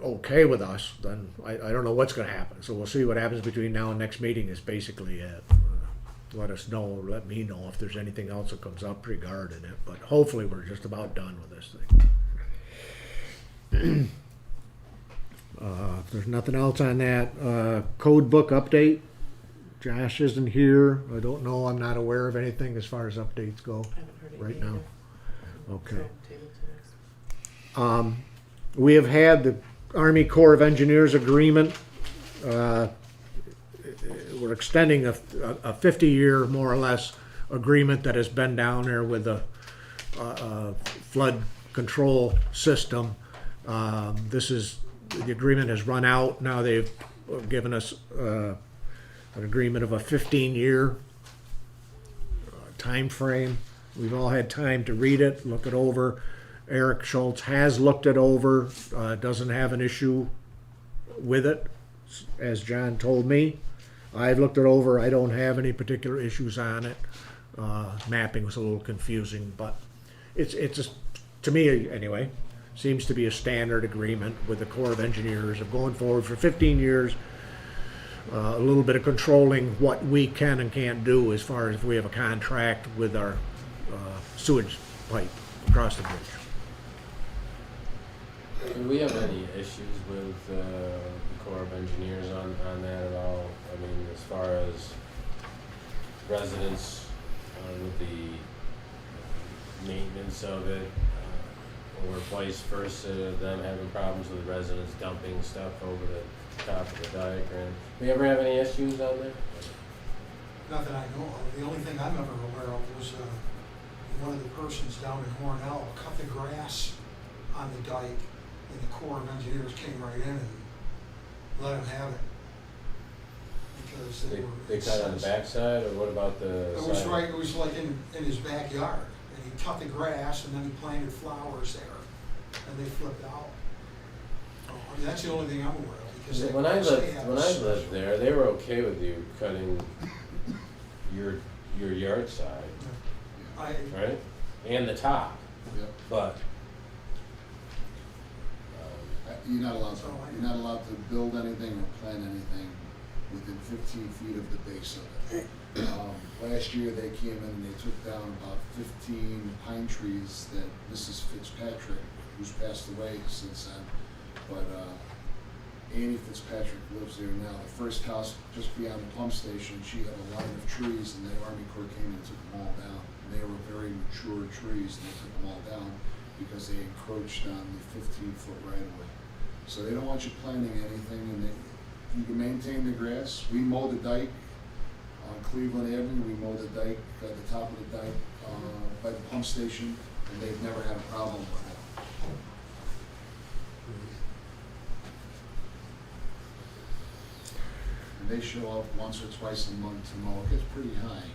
okay with us. Then I don't know what's going to happen. So we'll see what happens between now and next meeting is basically it. Let us know, or let me know if there's anything else that comes up regarding it. But hopefully we're just about done with this thing. If there's nothing else on that, code book update. Josh isn't here. I don't know. I'm not aware of anything as far as updates go I haven't heard right anything now. either. Okay. So, table to next. We have had the Army Corps of Engineers agreement. We're extending a 50-year, more or less, agreement that has been down there with the flood control system. The agreement has run out. Now they've given us an agreement of a 15-year time frame. We've all had time to read it, look it over. Eric Schultz has looked it over, doesn't have an issue with it, as John told me. I've looked it over. I don't have any particular issues on it. Mapping was a little confusing, but it's to me anyway, seems to be a standard agreement with the Corps of Engineers of going forward for 15 years. A little bit of controlling what we can and can't do as far as if we have a contract with our sewage pipe across the bridge. Do we have any issues with the Corps of Engineers on that at all? I mean, as far as residents with the maintenance of it, or vice versa, them having problems with residents dumping stuff over the top of the dike? Or we ever have any issues on there? Not that I know of. The only thing I'm ever aware of was one of the persons down in Hornell cut the grass on the dike, and the Corps of Engineers came right in and let him have it. Because They cut on the backside, or what about the It was side? right, it was like in his backyard, and he cut the grass, and then he planted flowers there, and they flipped out. I mean, that's the only thing I'm aware of, because they When I say have a special- lived there, they were okay with you cutting your yard side, I, right? And the top, Yep. but, You're not allowed to build anything or plant anything within 15 feet of the base of it. Last year, they came in and they took down about 15 pine trees that Mrs. Fitzpatrick, who's passed away since then, but Annie Fitzpatrick lives there now. The first house just beyond the pump station, she had a line of trees, and the Army Corps came and took them all down. They were very mature trees, and they took them all down because they encroached on the 15-foot right-of-way. So they don't want you planting anything, and you can maintain the grass. We mow the dike on Cleveland Avenue. We mow the dike at the top of the dike by the pump station, and they've never had a problem with it. And they show up once or twice a month to mow. It gets pretty high.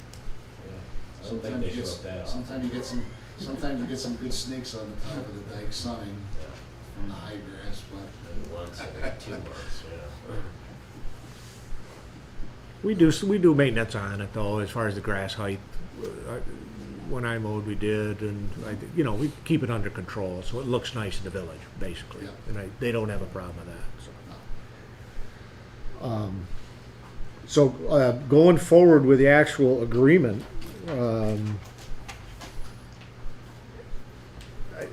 yeah, I don't think they show up that often. Sometimes you get some good snakes on the top of the dike sunning Yeah. from the high grass, but Maybe once every 2 months, yeah. We do maintenance on it though, as far as the grass height. When I mowed, we did, and we keep it under control, so it looks nice in the village, basically. Yeah. And they don't have a problem with that, so. Going forward with the actual agreement,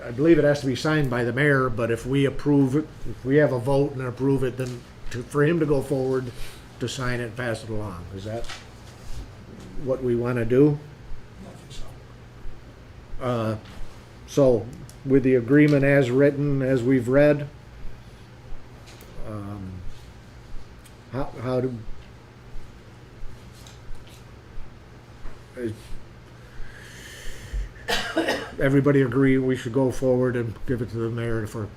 I believe it has to be signed by the mayor, but if we approve it, if we have a vote and approve it, then for him to go forward to sign it and pass it along. Is that what we want to do? I think so. So with the agreement as written, as we've read, how do everybody agree we should go forward and give it to the mayor for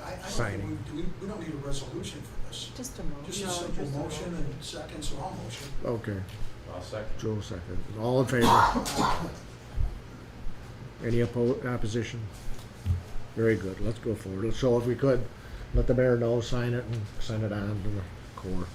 I don't Signing. think we don't need a resolution for this. Just a motion. Just a No, simple just a motion motion. and seconds, so I'll motion. okay, I'll second. Joe second. All in favor? Any opposition? Very good, let's go forward. So if we could, let the mayor know, sign it and send it on to the Corps.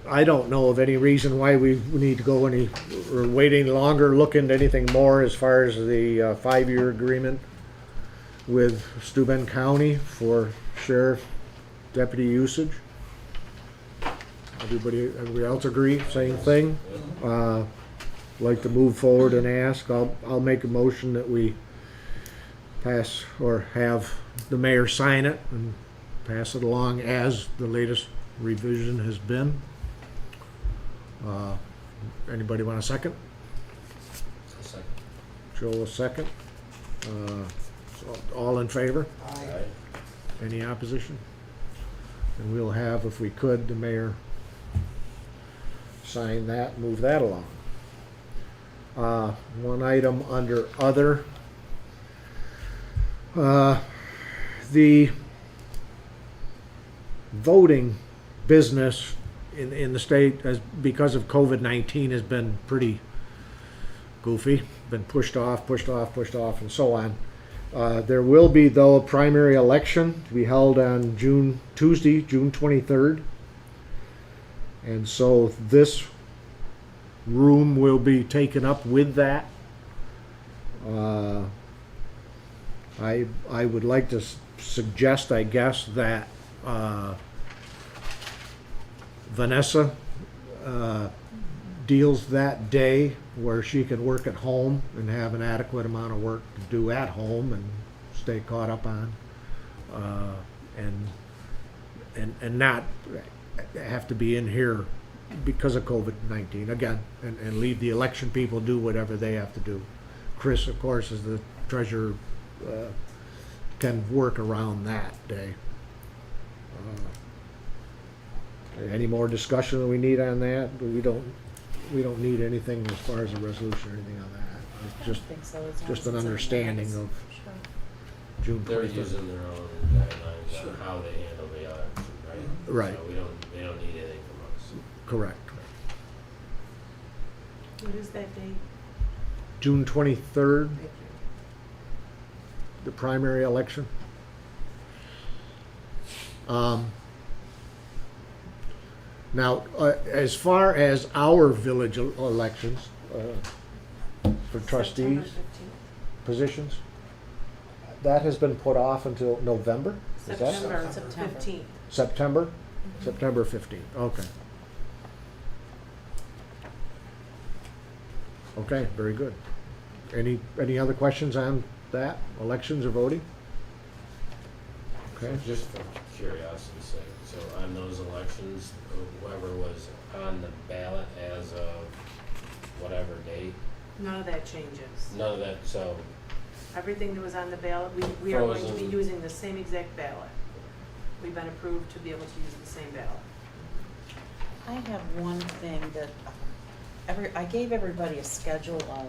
I don't know of any reason why we need to go or wait any longer, look into anything more as far as the 5-year agreement with Steuben County for sheriff deputy usage. Everybody else agree, same thing? Like to move forward and ask, I'll make a motion that we pass or have the mayor sign it and pass it along as the latest revision has been. Anybody want a second? I'll second. Joe a second. So all in favor? Aye. Any opposition? And we'll have, if we could, the mayor sign that, move that along. One item under other. The voting business in the state, because of COVID-19, has been pretty goofy, been pushed off, and so on. There will be, though, a primary election to be held on Tuesday, June 23rd. And so this room will be taken up with that. I would like to suggest, I guess, that Vanessa deals that day where she can work at home and have an adequate amount of work to do at home and stay caught up on, and not have to be in here because of COVID-19 again, and leave the election people do whatever they have to do. Chris, of course, as the treasurer, can work around that day. Any more discussion that we need on that? We don't need anything as far as a resolution or anything on that. It's I just don't think so, as long just as an it's in the understanding minutes. of Sure. June They're 23rd. using their own guidelines on how they handle the election, right? Right. So they don't need anything from us. Correct. What is that date? June 23rd, Thank you. the primary election. Now, as far as our village elections, for trustees September 15th. positions, that has been put off until November? Is that September September. 15th. September? September 15th, okay. Okay, very good. Any other questions on that, elections or voting? Okay, Just for curiosity's sake, so on those elections, whoever was on the ballot as of whatever date, None of that changes. none of that, so, Everything that was on the ballot, we are going to be Frozen. using the same exact ballot. We've been approved to be able to use the same ballot. I have one thing that, I gave everybody a schedule of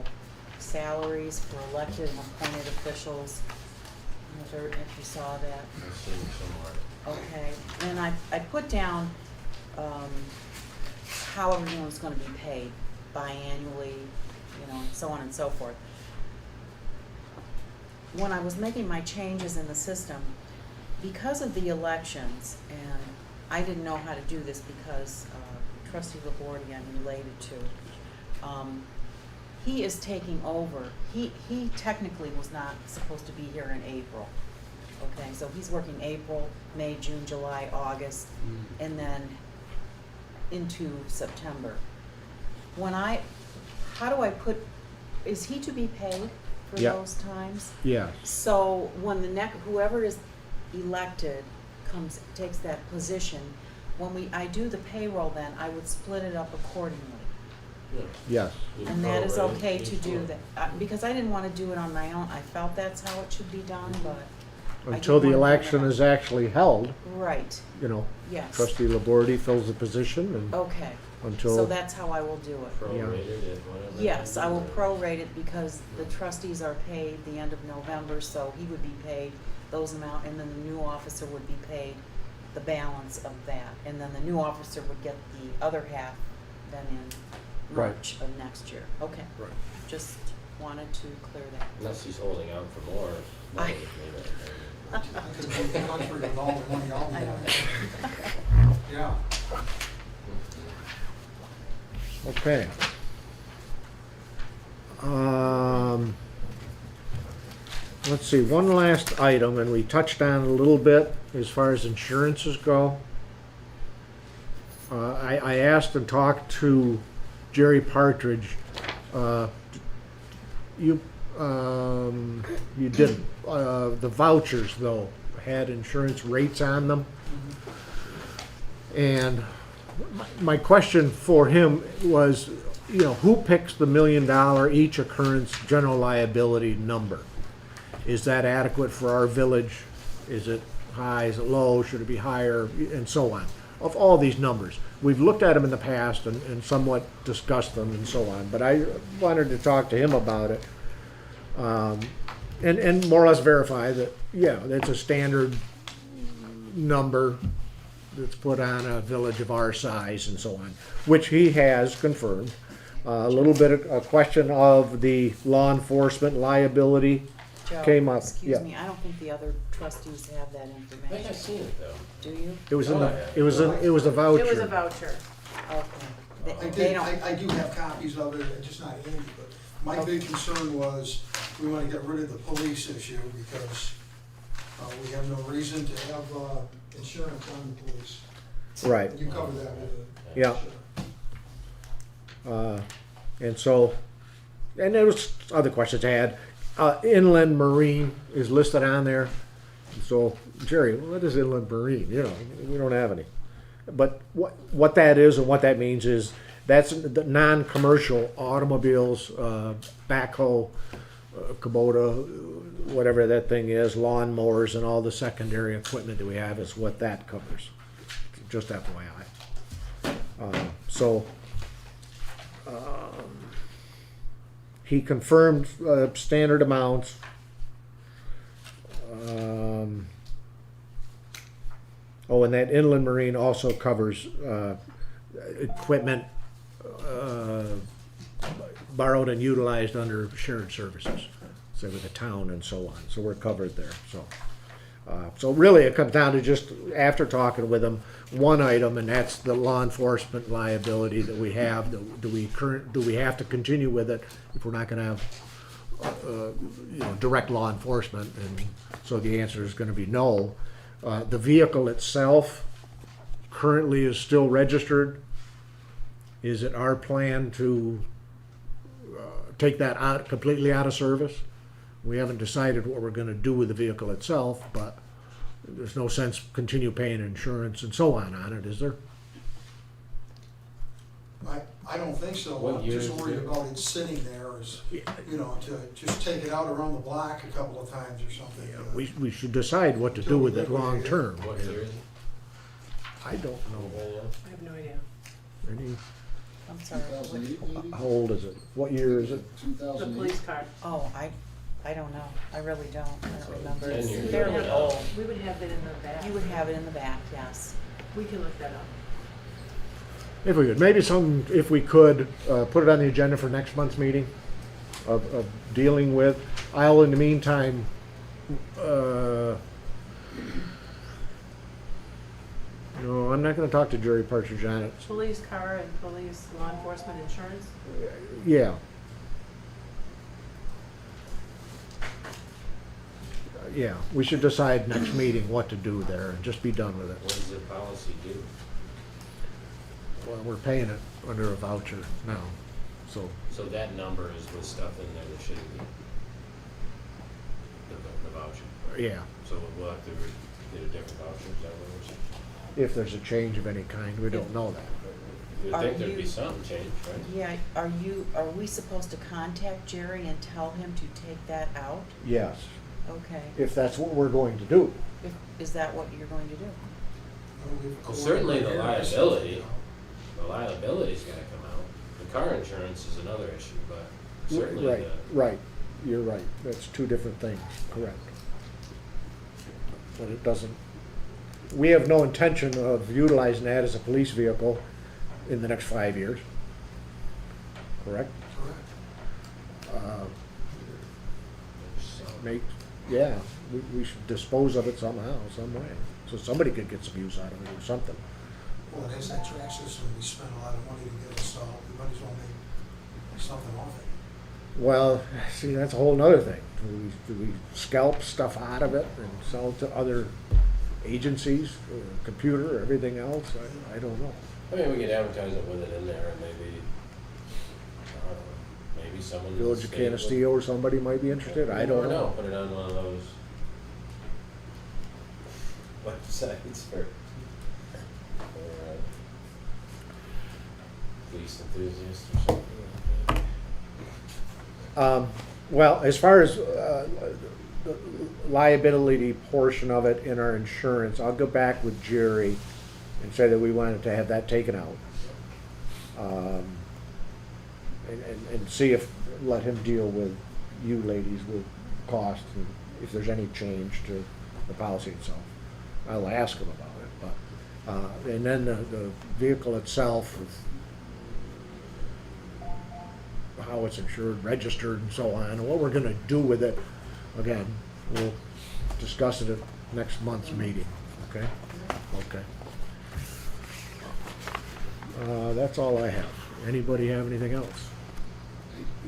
salaries for elected and appointed officials. I don't know if you saw that. I've seen it somewhere. Okay, and I put down, how everyone's gonna be paid biannually, you know, and so on and so forth. When I was making my changes in the system, because of the elections, and I didn't know how to do this because trustee Labordi I'm related to, he is taking over. He technically was not supposed to be here in April. Okay, so he's working April, May, June, July, August, and then into September. How do I put, is he to be paid for Yeah. those times? yeah, So when whoever is elected takes that position, when I do the payroll then, I would split it up accordingly. yes. You And that is prorate okay each to do one. that, because I didn't wanna do it on my own, I felt that's how it should be done, but. I Until the didn't wanna do election that. is actually held, Right, you know, yes, trustee Labordi fills the position and okay, so until, that's how I will do it. Prorated it, whatever. Yes, I will prorate it because the trustees are paid the end of November, so he would be paid those amount, and then the new officer would be paid the balance of that. And then the new officer would get the other half then in Right. March of next year. Okay. Right. Just wanted to clear that. Unless he's holding out for more money, maybe. I could leave the country with all the money I'll be I don't having. know. Yeah. okay. Let's see, one last item, and we touched on it a little bit as far as insurances go. I asked and talked to Jerry Partridge. You didn't. The vouchers, though, had insurance rates on them. And my question for him was, you know, who picks the $1 million each occurrence general liability number? Is that adequate for our village? Is it high? Is it low? Should it be higher? And so on. Of all these numbers. We've looked at them in the past and somewhat discussed them and so on. But I wanted to talk to him about it. And more or less verify that, yeah, that's a standard number that's put on a village of our size and so on, which he has confirmed. A little bit of a question of the law enforcement liability Joe, came up. excuse Yeah. me, I don't think the other trustees have that I think I've information. seen it though. Do you? It was in Oh, the, yeah. it was a It was a voucher. voucher. Okay. I They did, don't, I do have copies of it, just not handy, but my big concern was we want to get rid of the police issue because we have no reason to have insurance on the police. Right. You cover that with it. Yeah. And so, and there was other questions I had. Inland Marine is listed on there. So, Jerry, what is inland marine? You know, we don't have any. But what that is and what that means is that's the non-commercial automobiles, backhoe, Kubota, whatever that thing is, lawn mowers, and all the secondary equipment that we have is what that covers. Just FYI. He confirmed standard amounts. And that inland marine also covers equipment, borrowed and utilized under shared services, say with the town and so on, so we're covered there, so. So really, it comes down to just, after talking with them, one item, and that's the law enforcement liability that we have. Do we have to continue with it if we're not gonna have, direct law enforcement? And so the answer is gonna be no. The vehicle itself currently is still registered. Is it our plan to take that out, completely out of service? We haven't decided what we're gonna do with the vehicle itself, but there's no sense continue paying insurance and so on it, is there? I don't think so. What I'm year just is worried it? about it sitting there as, to just take it out around the block a couple of times or something. We should decide what to do with it long term. What year is it? I don't know. I have no idea. Any, I'm sorry. 2008 maybe? how old is it? What year is it? The 2008? police car. Oh, I don't know. I really don't. I don't remember. 10 It's years fairly old. old. We would have it in the back. You would have it in the back, yes. We can look that up. If we could, maybe if we could, put it on the agenda for next month's meeting of dealing with. I'll, in the meantime, no, I'm not gonna talk to Jerry Partridge on it. Police car and police law enforcement insurance. Yeah. Yeah, we should decide next meeting what to do there and just be done with What it. does the policy do? Well, we're paying it under a voucher now, so. So that number is with stuff in there that shouldn't be. The voucher. Yeah, So we'll have to get a different voucher, is that what we're saying? if there's a change of any kind, we don't know that. You would Are think there'd be you- something changed, right? Yeah, are we supposed to contact Jerry and tell him to take that out? Yes, Okay. if that's what we're going to do. Is that what you're going to do? Well, certainly the liability's gotta come out. The car insurance is another issue, but certainly Right, the, right, you're right, that's two different things, correct. But it doesn't, we have no intention of utilizing that as a police vehicle in the next 5 years. Correct? Correct. Make, yeah, we should dispose of it somehow, some way, so somebody could get some use out of it or something. Well, it is that track system, we spent a lot of money to get it installed, we might as well make something off it. Well, see, that's a whole nother thing. Do we scalp stuff out of it and sell it to other agencies, computer, everything else? I don't know. I mean, we could advertise it with it in there and maybe someone. in the Village of state would- Canasteo or somebody might be interested, I don't Or know. Put it on one of those websites for police enthusiasts or something. Well, as far as the liability portion of it in our insurance, I'll go back with Jerry and say that we wanted to have that taken out. And see if, let him deal with you ladies with cost and if there's any change to the policy itself. I'll ask him about it, but, and then the vehicle itself, how it's insured, registered and so on, and what we're gonna do with it, again, we'll discuss it at next month's meeting, okay? Okay. That's all I have. Anybody have anything else?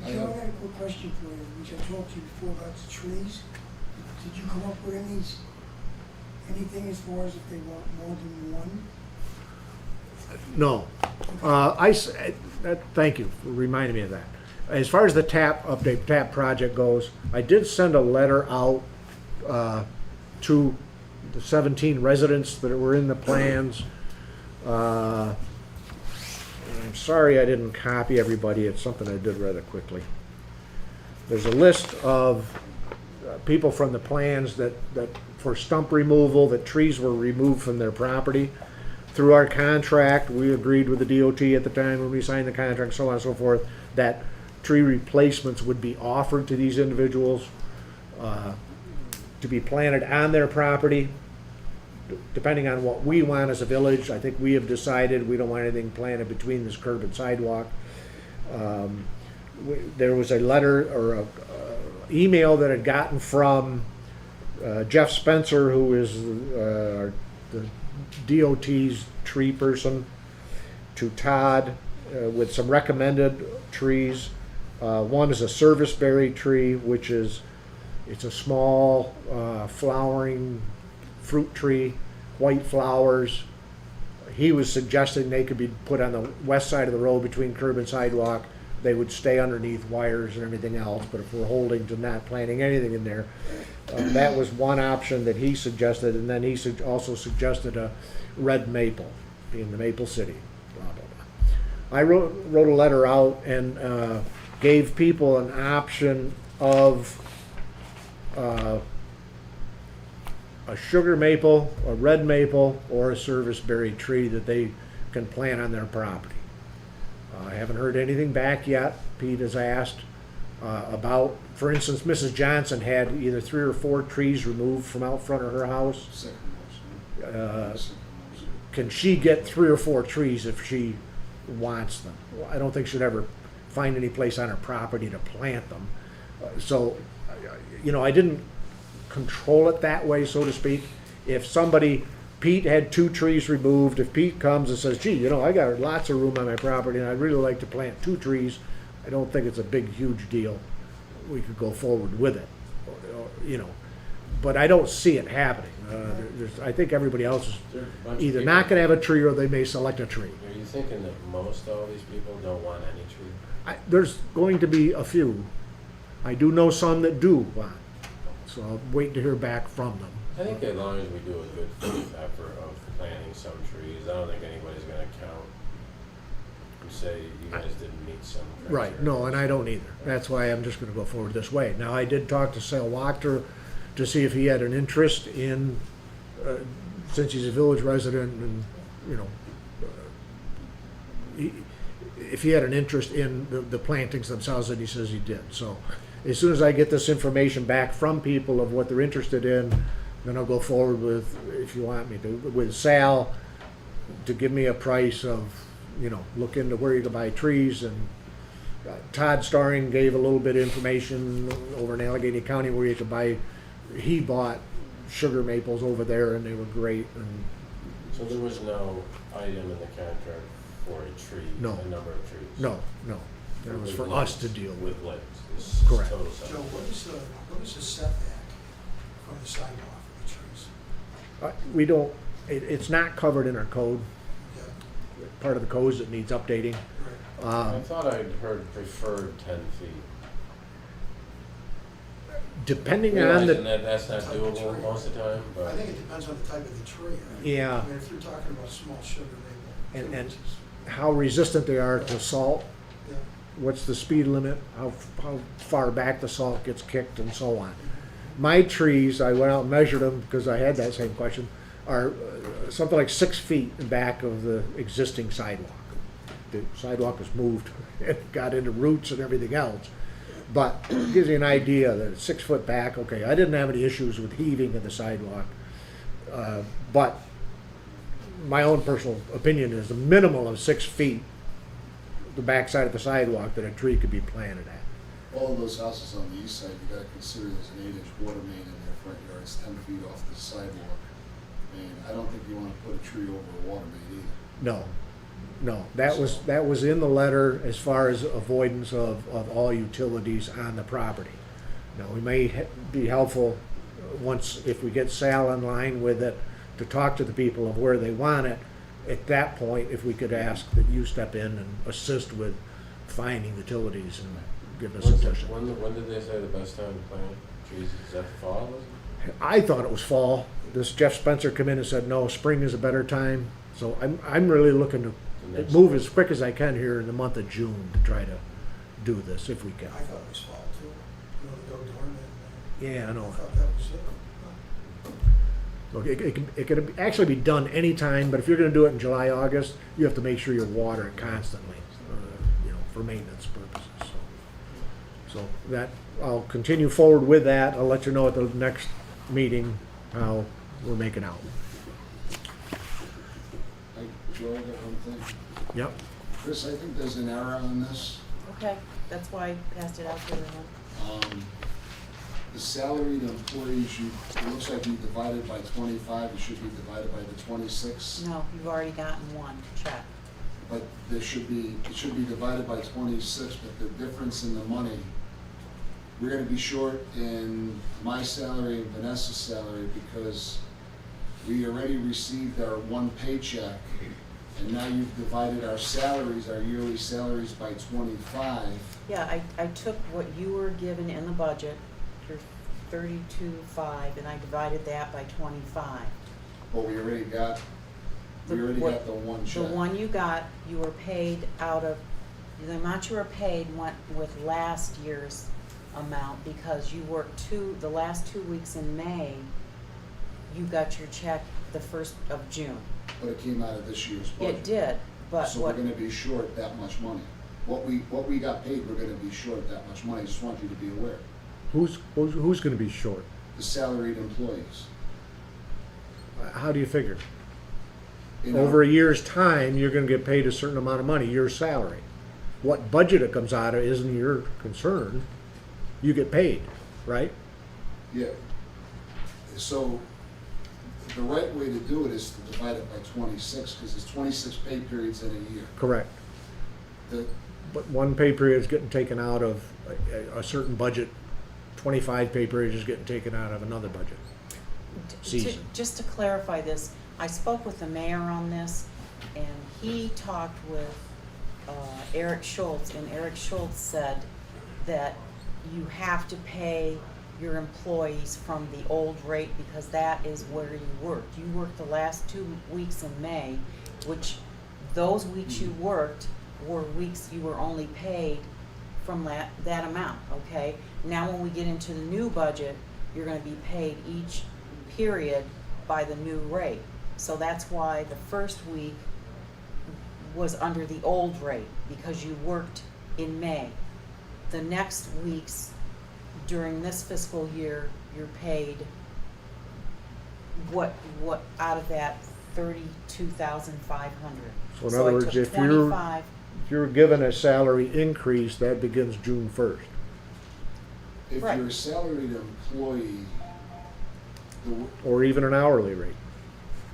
Joe, I got a quick question for you, which I talked to you before about the trees. Did you come up with anything as far as if they want more than one? No. Thank you for reminding me of that. As far as the TAP update, TAP project goes, I did send a letter out to the 17 residents that were in the plans. I'm sorry I didn't copy everybody. It's something I did rather quickly. There's a list of people from the plans that for stump removal, that trees were removed from their property. Through our contract, we agreed with the DOT at the time when we signed the contract, so on and so forth, that tree replacements would be offered to these individuals to be planted on their property. Depending on what we want as a village, I think we have decided we don't want anything planted between this curb and sidewalk. there was a letter or a email that had gotten from Jeff Spencer, who is the DOT's tree person, to Todd with some recommended trees. One is a serviceberry tree, which is, it's a small flowering fruit tree, white flowers. He was suggesting they could be put on the west side of the road between curb and sidewalk. They would stay underneath wires and everything else, but if we're holding to not planting anything in there, that was one option that he suggested, and then he also suggested a red maple in the Maple City, blah, blah, blah. I wrote a letter out and gave people an option of a sugar maple, a red maple, or a serviceberry tree that they can plant on their property. I haven't heard anything back yet. Pete has asked about, for instance, Mrs. Johnson had either 3 or 4 trees removed from out front of her house. Sycamores. Can she get 3 or 4 trees if she wants them? Well, I don't think she'd ever find any place on her property to plant them. So, you know, I didn't control it that way, so to speak. If somebody, Pete had 2 trees removed, if Pete comes and says, gee, you know, I got lots of room on my property and I'd really like to plant 2 trees, I don't think it's a big, huge deal. We could go forward with it, you know. But I don't see it happening. I think everybody else is There's a bunch of either people- not gonna have a tree or they may select a tree. Are you thinking that most all these people don't want any tree? There's going to be a few. I do know some that do want, so I'll wait to hear back from them. I think as long as we do a good faith effort of planting some trees, I don't think anybody's gonna count and say you guys didn't meet some criteria. Right, no, and I don't either. That's why I'm just gonna go forward this way. Now, I did talk to Sal Wachter to see if he had an interest in, since he's a village resident and, you know, if he had an interest in the plantings themselves, and he says he did. So as soon as I get this information back from people of what they're interested in, then I'll go forward with, if you want me to, with Sal to give me a price of, you know, look into where you can buy trees. And Todd Starring gave a little bit of information over in Allegheny County where you could buy, he bought sugar maples over there and they were great. And So there was no item in the contract for a tree, No. a number of trees? no, that was With for limbs, us to deal with. With limbs. This is Correct. total Joe, separate. what is the setback from the sidewalk for the trees? We don't, it's not covered in our code. Yeah, Part of the code that needs updating. right. I thought I'd heard preferred 10 feet. Depending on Realizing the, that that's not Type of doable tree. most of the time, I but think it depends on the type of the tree. Right? Yeah. I mean, if you're talking about small sugar maple. And- 2 and- inches, how resistant they are to salt, yeah. what's the speed limit, how far back the salt gets kicked and so on. My trees, I went out and measured them because I had that same question, are something like 6 feet in back of the existing sidewalk. The sidewalk was moved, it got into roots and everything else. But it gives you an idea that it's 6 foot back. Okay, I didn't have any issues with heaving of the sidewalk. But my own personal opinion is a minimum of 6 feet, the backside of the sidewalk, that a tree could be planted at. All of those houses on the east side, you gotta consider there's an 8-inch water main in their front yard, it's 10 feet off the sidewalk. And I don't think you wanna put a tree over a water main either. No, that was in the letter as far as avoidance of all utilities on the property. Now, we may be helpful once, if we get Sal in line with it, to talk to the people of where they want it. At that point, if we could ask that you step in and assist with finding utilities and give us a suggestion. when did they say the best time to plant trees? Is that the fall, was it? I thought it was fall. This Jeff Spencer come in and said, no, spring is a better time. So I'm really looking to The next- move as quick as I can here in the month of June to try to do this if we can. I thought it was fall too. You know, to go dormant. Yeah, I I know. thought that was it. Look, it could actually be done anytime, but if you're gonna do it in July, August, you have to make sure you water it constantly, you know, for maintenance purposes, so. So that, I'll continue forward with that. I'll let you know at the next meeting how we're making out. Joe, I got one thing. Yep. Chris, I think there's an error on this. Okay, that's why I passed it out to everyone. The salaried employees, it looks like you divided by 25, it should be divided by the 26. No, you've already gotten one check. But it should be divided by 26, but the difference in the money, we're gonna be short in my salary and Vanessa's salary because we already received our one paycheck, and now you've divided our salaries, our yearly salaries by 25. Yeah, I took what you were given in the budget, your 32.5, and I divided that by 25. But we already got the one check. The one you got, you were paid out of, the amount you were paid went with last year's amount because you worked the last 2 weeks in May, you got your check the 1st of June. But it came out of this year's budget. It did, but So we're gonna be short that much money. What we got paid, we're gonna be short that much money, just want you to be aware. Who's gonna be short? The salaried employees. How do you figure? You know, Over a year's time, you're gonna get paid a certain amount of money, your salary. What budget it comes out of isn't your concern. You get paid, right? Yeah. So the right way to do it is to divide it by 26, because there's 26 pay periods in a year. Correct. The, But one pay period is getting taken out of a certain budget, 25 pay periods is getting taken out of another budget. Season. Just to clarify this, I spoke with the mayor on this, and he talked with Eric Schultz, and Eric Schultz said that you have to pay your employees from the old rate because that is where you worked. You worked the last 2 weeks in May, which those weeks you worked were weeks you were only paid from that amount, okay? Now when we get into the new budget, you're gonna be paid each period by the new rate. So that's why the first week was under the old rate, because you worked in May. The next weeks during this fiscal year, you're paid what out of that 32,500. So in other words, I took if you're 25. given a salary increase, that begins June 1st. if Right. you're a salaried employee, Or even an hourly rate.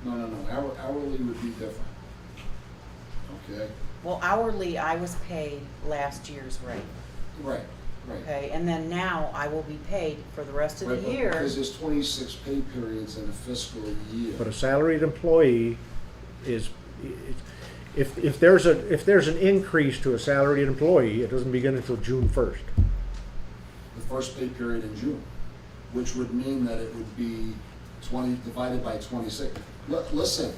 no, hourly would be different. Okay? Well, hourly, I was paid last year's rate, Right. okay? And then now I will be paid for the rest of Right, the but year. because there's 26 pay periods in a fiscal year. But a salaried employee is, if there's an increase to a salaried employee, it doesn't begin until June 1st. The first pay period in June, which would mean that it would be 20 divided by 26. Listen,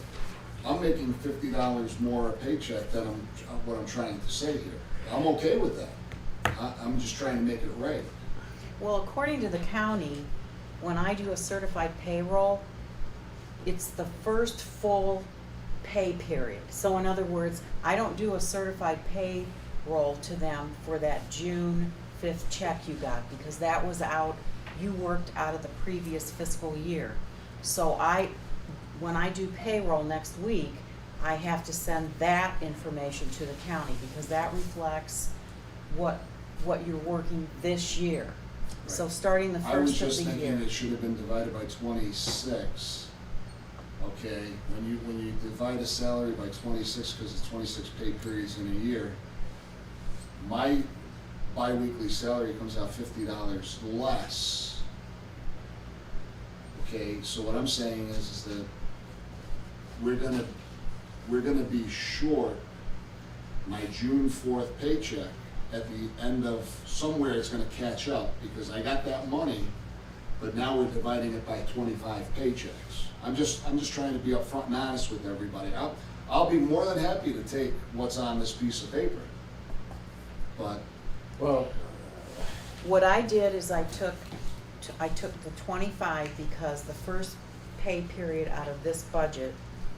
I'm making $50 more a paycheck than what I'm trying to say here. I'm okay with that. I'm just trying to make it right. Well, according to the county, when I do a certified payroll, it's the first full pay period. So in other words, I don't do a certified payroll to them for that June 5th check you got, because that was you worked out of the previous fiscal year. So when I do payroll next week, I have to send that information to the county, because that reflects what you're working this year. So Right. starting the I was first of just the year. thinking it should have been divided by 26. Okay, when you divide a salary by 26, because it's 26 pay periods in a year, my bi-weekly salary comes out $50 less. Okay, so what I'm saying is that we're gonna be short my June 4th paycheck at the end of, somewhere it's gonna catch up, because I got that money, but now we're dividing it by 25 paychecks. I'm just trying to be upfront and honest with everybody. I'll be more than happy to take what's on this piece of paper. But, Well, What I did is I took the 25, because the first pay period out of this budget,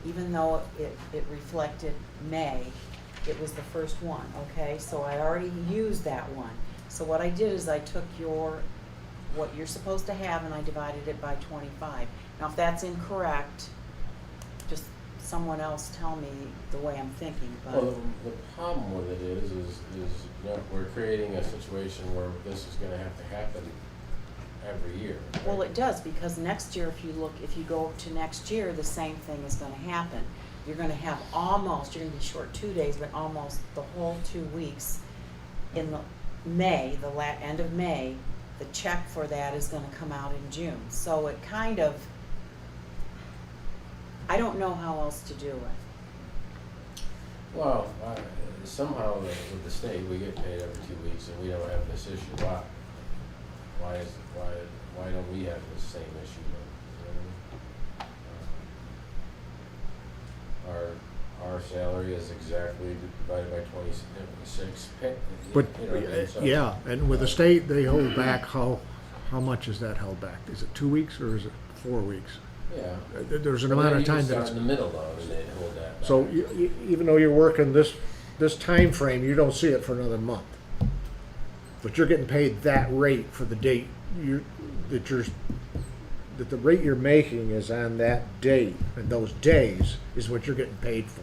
even though it reflected May, it was the first one, okay? So I already used that one. So what I did is I took what you're supposed to have, and I divided it by 25. Now, if that's incorrect, just someone else tell me the way I'm thinking, but. Well, the problem with it is you know, we're creating a situation where this is gonna have to happen every year. right? Well, it does, because next year, if you go to next year, the same thing is gonna happen. You're gonna have you're gonna be short 2 days, but almost the whole 2 weeks in the May, end of May, the check for that is gonna come out in June. So it kind of, I don't know how else to do it. Well, somehow with the state, we get paid every 2 weeks and we don't have this issue. Why don't we have the same issue then? You know what I mean? Our salary is exactly divided by 26. But, You know what I mean? So- yeah, and with the state, they hold back, how much is that held back? Is it 2 weeks or is it 4 weeks? Yeah. There's an Well, amount then of time you that start it's, in the middle though, and they hold that back. so even though you're working this time frame, you don't see it for another month. But you're getting paid that rate for the date that the rate you're making is on that date, and those days is what you're getting paid for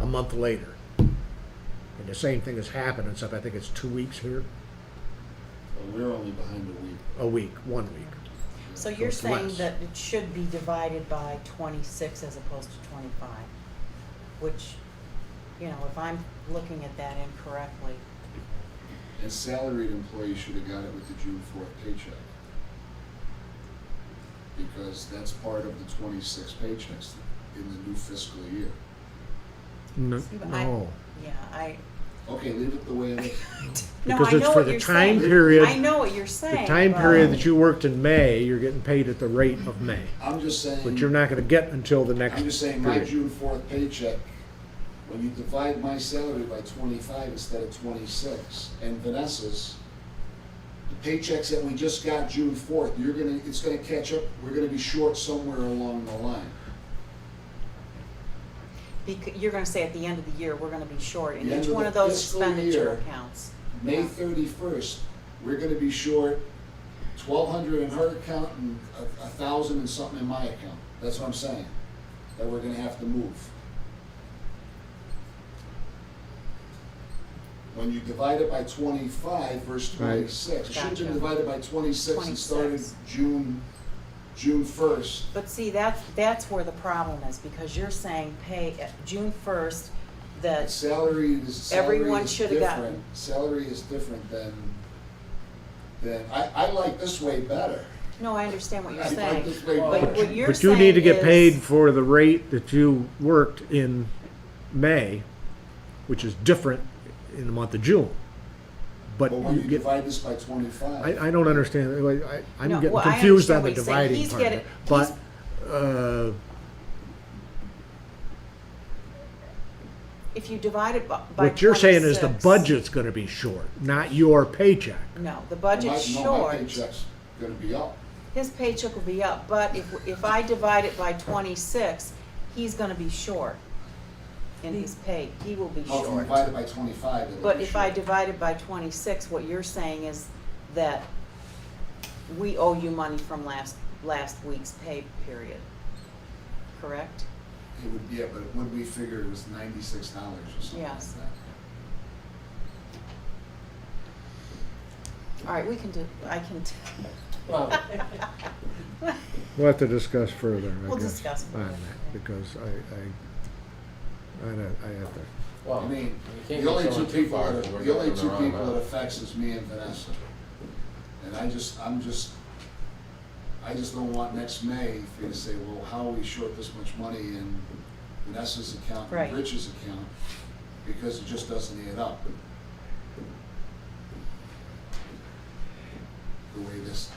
a month later. And the same thing is happening, except I think it's 2 weeks here, We're only behind a week. 1 week. So you're it's saying less. that it should be divided by 26 as opposed to 25, which, you know, if I'm looking at that incorrectly, And salaried employees should have got it with the June 4th paycheck. Because that's part of the 26 paychecks in the new fiscal year. No, See, but I Okay, leave it the way it is. no, Because I it's know for what the you're time saying. period- I know what you're saying. the time but- period that you worked in May, you're getting paid at the rate of May. I'm just saying. But you're not gonna get until the next I'm just saying, my period. June 4th paycheck, when you divide my salary by 25 instead of 26, and Vanessa's, the paychecks that we just got June 4th, it's gonna catch up, we're gonna be short somewhere along the line. You're gonna say at the end of the year, we're gonna be short in The end each of one the of those fiscal expenditure year. accounts. May Yeah. 31st, we're gonna be short 1,200 in her account and 1,000 and something in my account. That's what I'm saying, that we're gonna have to move. When you divide it by 25 versus Right. 26, it should have Gotcha. been divided by 26 and started 26. June 1st. But see, that's where the problem is, because you're saying pay June 1st, that Salary is Everyone different. should have gotten- Salary is different than, I like this way better. no, I understand what you're I like saying. this way But better. what you're But saying you need to get is- paid for the rate that you worked in May, which is different in the month of June. But But when you you get, divide this by 25. I don't understand, I'm No, getting well, I confused on understand the what you're saying. dividing He's part of getting- it. But, If you divide it by what you're saying is the 26 budget's gonna be short, not your paycheck. No, the budget's No, my short. paycheck's gonna be up. His paycheck will be up, but if I divide it by 26, he's gonna be short in his pay. He will be Oh, if you short. divide it by 25, it'll But be if I short. divide it by 26, what you're saying is that we owe you money from last week's pay period, correct? It would, yeah, but when we figured it was $96 or something like Yes. that. All right, I can, Well, We'll have to discuss further, I We'll guess, discuss on further, that, yeah. because I have to. well, I mean, you can't the only get two going too people far, that, 'cause we're the only going the two wrong people it route. affects is me and Vanessa. And I just don't want next May for you to say, well, how are we short this much money in Vanessa's account Right. and Rich's account? Because it just doesn't add up. The way this.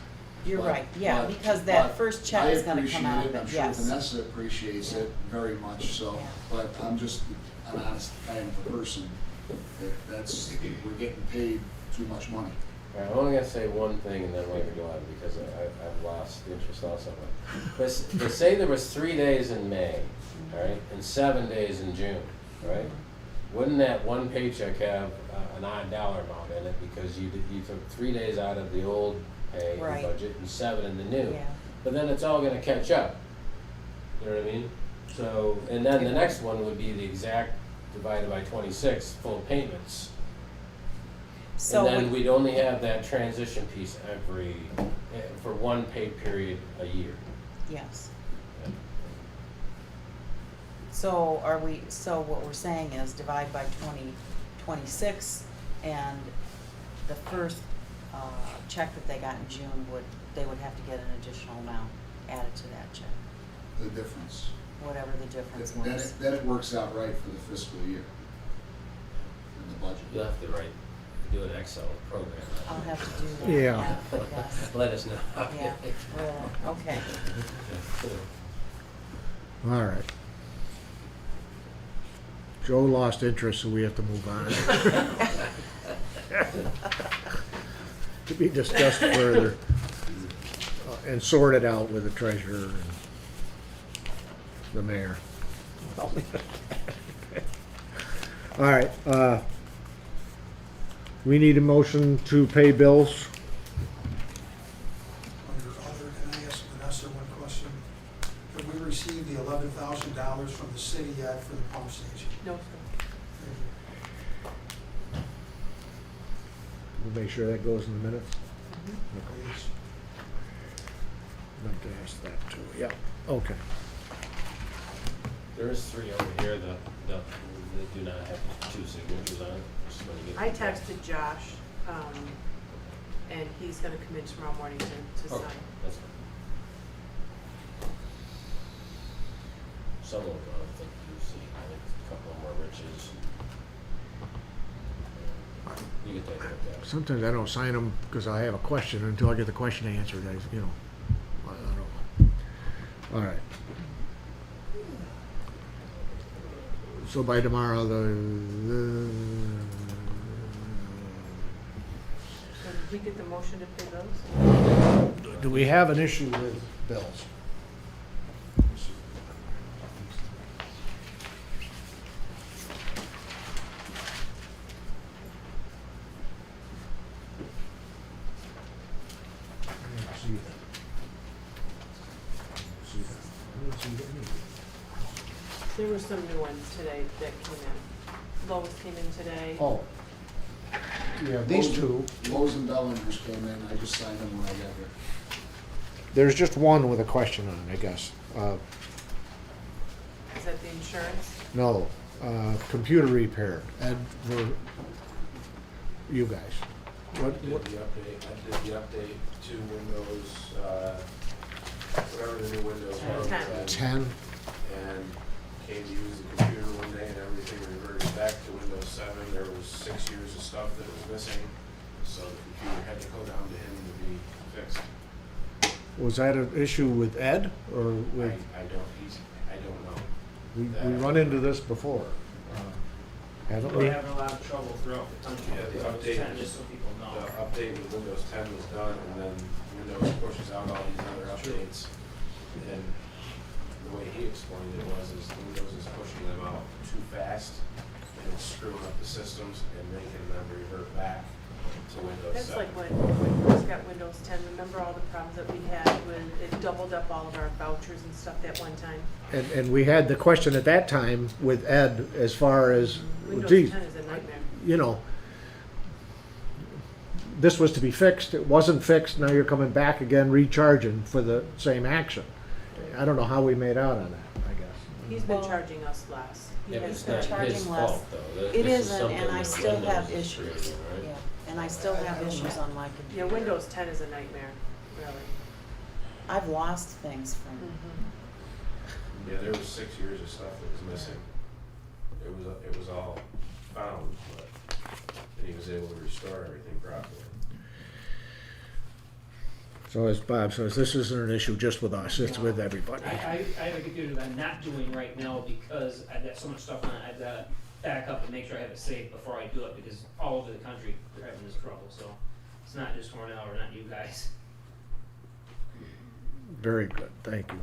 you're but- right, yeah, but- because that but first check is gonna come out of I it, appreciate it, I'm yes. sure Vanessa appreciates it very much, so, Yeah. but I'm just an honest kind of a person. We're getting paid too much money. All right, I'm only gonna say one thing and then we're gonna go on because I've lost interest also. But say there was 3 days in May, all right, and 7 days in June, right? Wouldn't that one paycheck have an odd dollar amount in it because you took 3 days out of the old pay Right. budget and 7 in the new? Yeah. But then it's all gonna catch up. You know what I mean? So, and then the next one would be the exact divided by 26 full payments. So And then we, we'd only have that transition piece for one pay period a year. yes. So are we, so what we're saying is divide by 2026, and the first check that they got in June they would have to get an additional amount added to that check, The difference. whatever the difference Then was. then it works out right for the fiscal year in the budget. You'll have to do an Excel program. I'll have to do that. Yeah. Yes. Let us know. Yeah, okay. All right. Joe lost interest, so we have to move on. To be discussed further and sorted out with the treasurer and the mayor. All right, we need a motion to pay bills. Under other, can I ask Vanessa one question? Have we received the $11,000 from the city yet for the pump station? No, sir. We'll make sure that goes in the minutes. Please. I'd like to ask that too, yeah, okay. There is 3 over here that do not have 2 signatures on it. Just wanna get- I texted Josh, and he's gonna come in tomorrow morning to Okay, sign. that's fine. Some of them, I don't think you see, I think a couple of them are Rich's. You get that looked at. Sometimes I don't sign them because I have a question until I get the question answered, I don't know. All right. So by tomorrow, So did we get the motion to pay those? do we have an issue with bills? There were some new ones today that came in. Lois came in today. Oh. Yeah, these two. Lowe's and Bellinger's came in, I just signed them when I got here. There's just one with a question on it, I guess. Is that the insurance? No, computer repair, and for you guys. I did the update to Windows, whatever the new Windows were. 10. 10, And came to use the computer one day and everything reverted back to Windows 7. There was 6 years of stuff that was missing, so the computer had to go down to him to be fixed. was that an issue with Ed, or with, I don't know. we run into this before? Haven't we? We're having a lot of trouble throughout the country Yeah, with the Windows update- 10, just so people know. The update with Windows 10 was done, and then Windows pushes out all these other updates. And the way he explained it was, is Windows is pushing them out too fast, and it's screwing up the systems and making them revert back to Windows 7. That's like when we first got Windows 10. Remember all the problems that we had when it doubled up all of our vouchers and stuff that one time? And we had the question at that time with Ed as far as, Windows geez, 10 is a nightmare. you know, this was to be fixed, it wasn't fixed, now you're coming back again recharging for the same action. I don't know how we made out on that, I guess. He's been Well- charging us less. He Yeah, but has it's been not charging his less. fault, though. It This is isn't, something and I that still Windows have is issues. creating, right? Yeah, and I still have issues on my Yeah, computer. Windows 10 is a nightmare, really. I've lost things from, Mhm. Yeah, there was 6 years of stuff that was missing. It was all found, but and he was able to restore everything properly. So as Bob says, this isn't an issue just with us, it's with everybody. I have a computer that I'm not doing right now because I've got so much stuff on it, I've got to back up and make sure I have it saved before I do it, because all over the country, they're having this trouble, so it's not just Hornell or not you guys. Very good, thank you.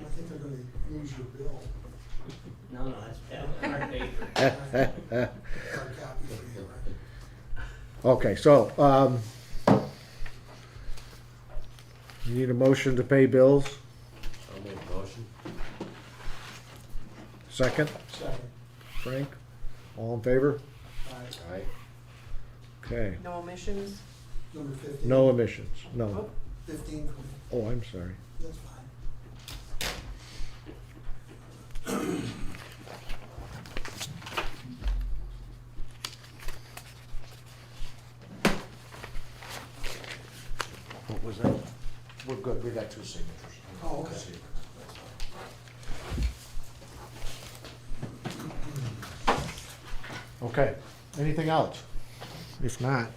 I think they're gonna use your bill, No, that's our paid for. hard copy for you, right? Okay, so, you need a motion to pay bills? I'll make a motion. Second, Second. Frank, all in favor? Aye. Aye. Okay, No omissions? Number 15. no emissions, no. 15 for me. Oh, I'm sorry. That's fine. What was that? We're good, we got two signatures. Oh, okay. Okay, anything else? If not,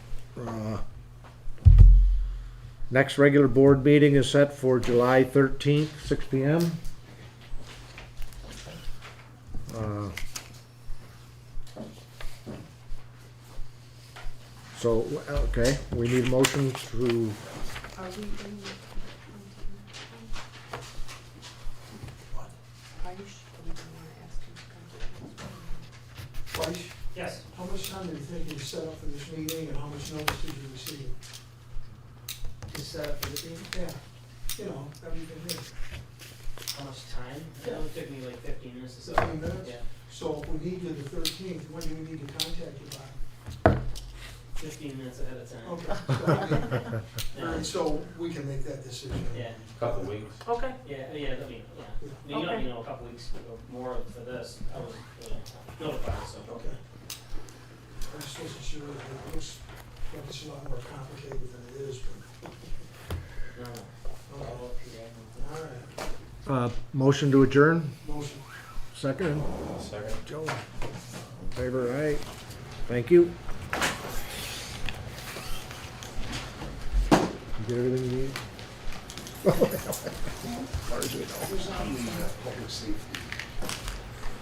next regular board meeting is set for July 13th, 6 PM. So, okay, we need a motion to, Are we in? What? Are we gonna wanna ask him to come to the next one? Price, Yes, how much time do you think you set up for this meeting and how much notice did you receive? to set up for the meeting, Yeah, you know, everything here. how much time? It only took me like 15 minutes to set up. 15 minutes? Yeah, So if we need you the 13th, when do we need to contact you by? 15 minutes ahead of time. Okay. So, I mean, Yeah. and so we can make that decision. Yeah, Couple weeks. Okay, yeah, I mean, I mean, you Okay. know, you know, a couple weeks or more for this, I was notified, so. Okay. I just wasn't sure, it looks like it's a lot more complicated than it is, but, No, no. okay, all right, motion to adjourn, motion. second, Second. Joe. Favor, aye. Thank you. You get everything you need? Who's on the public safety?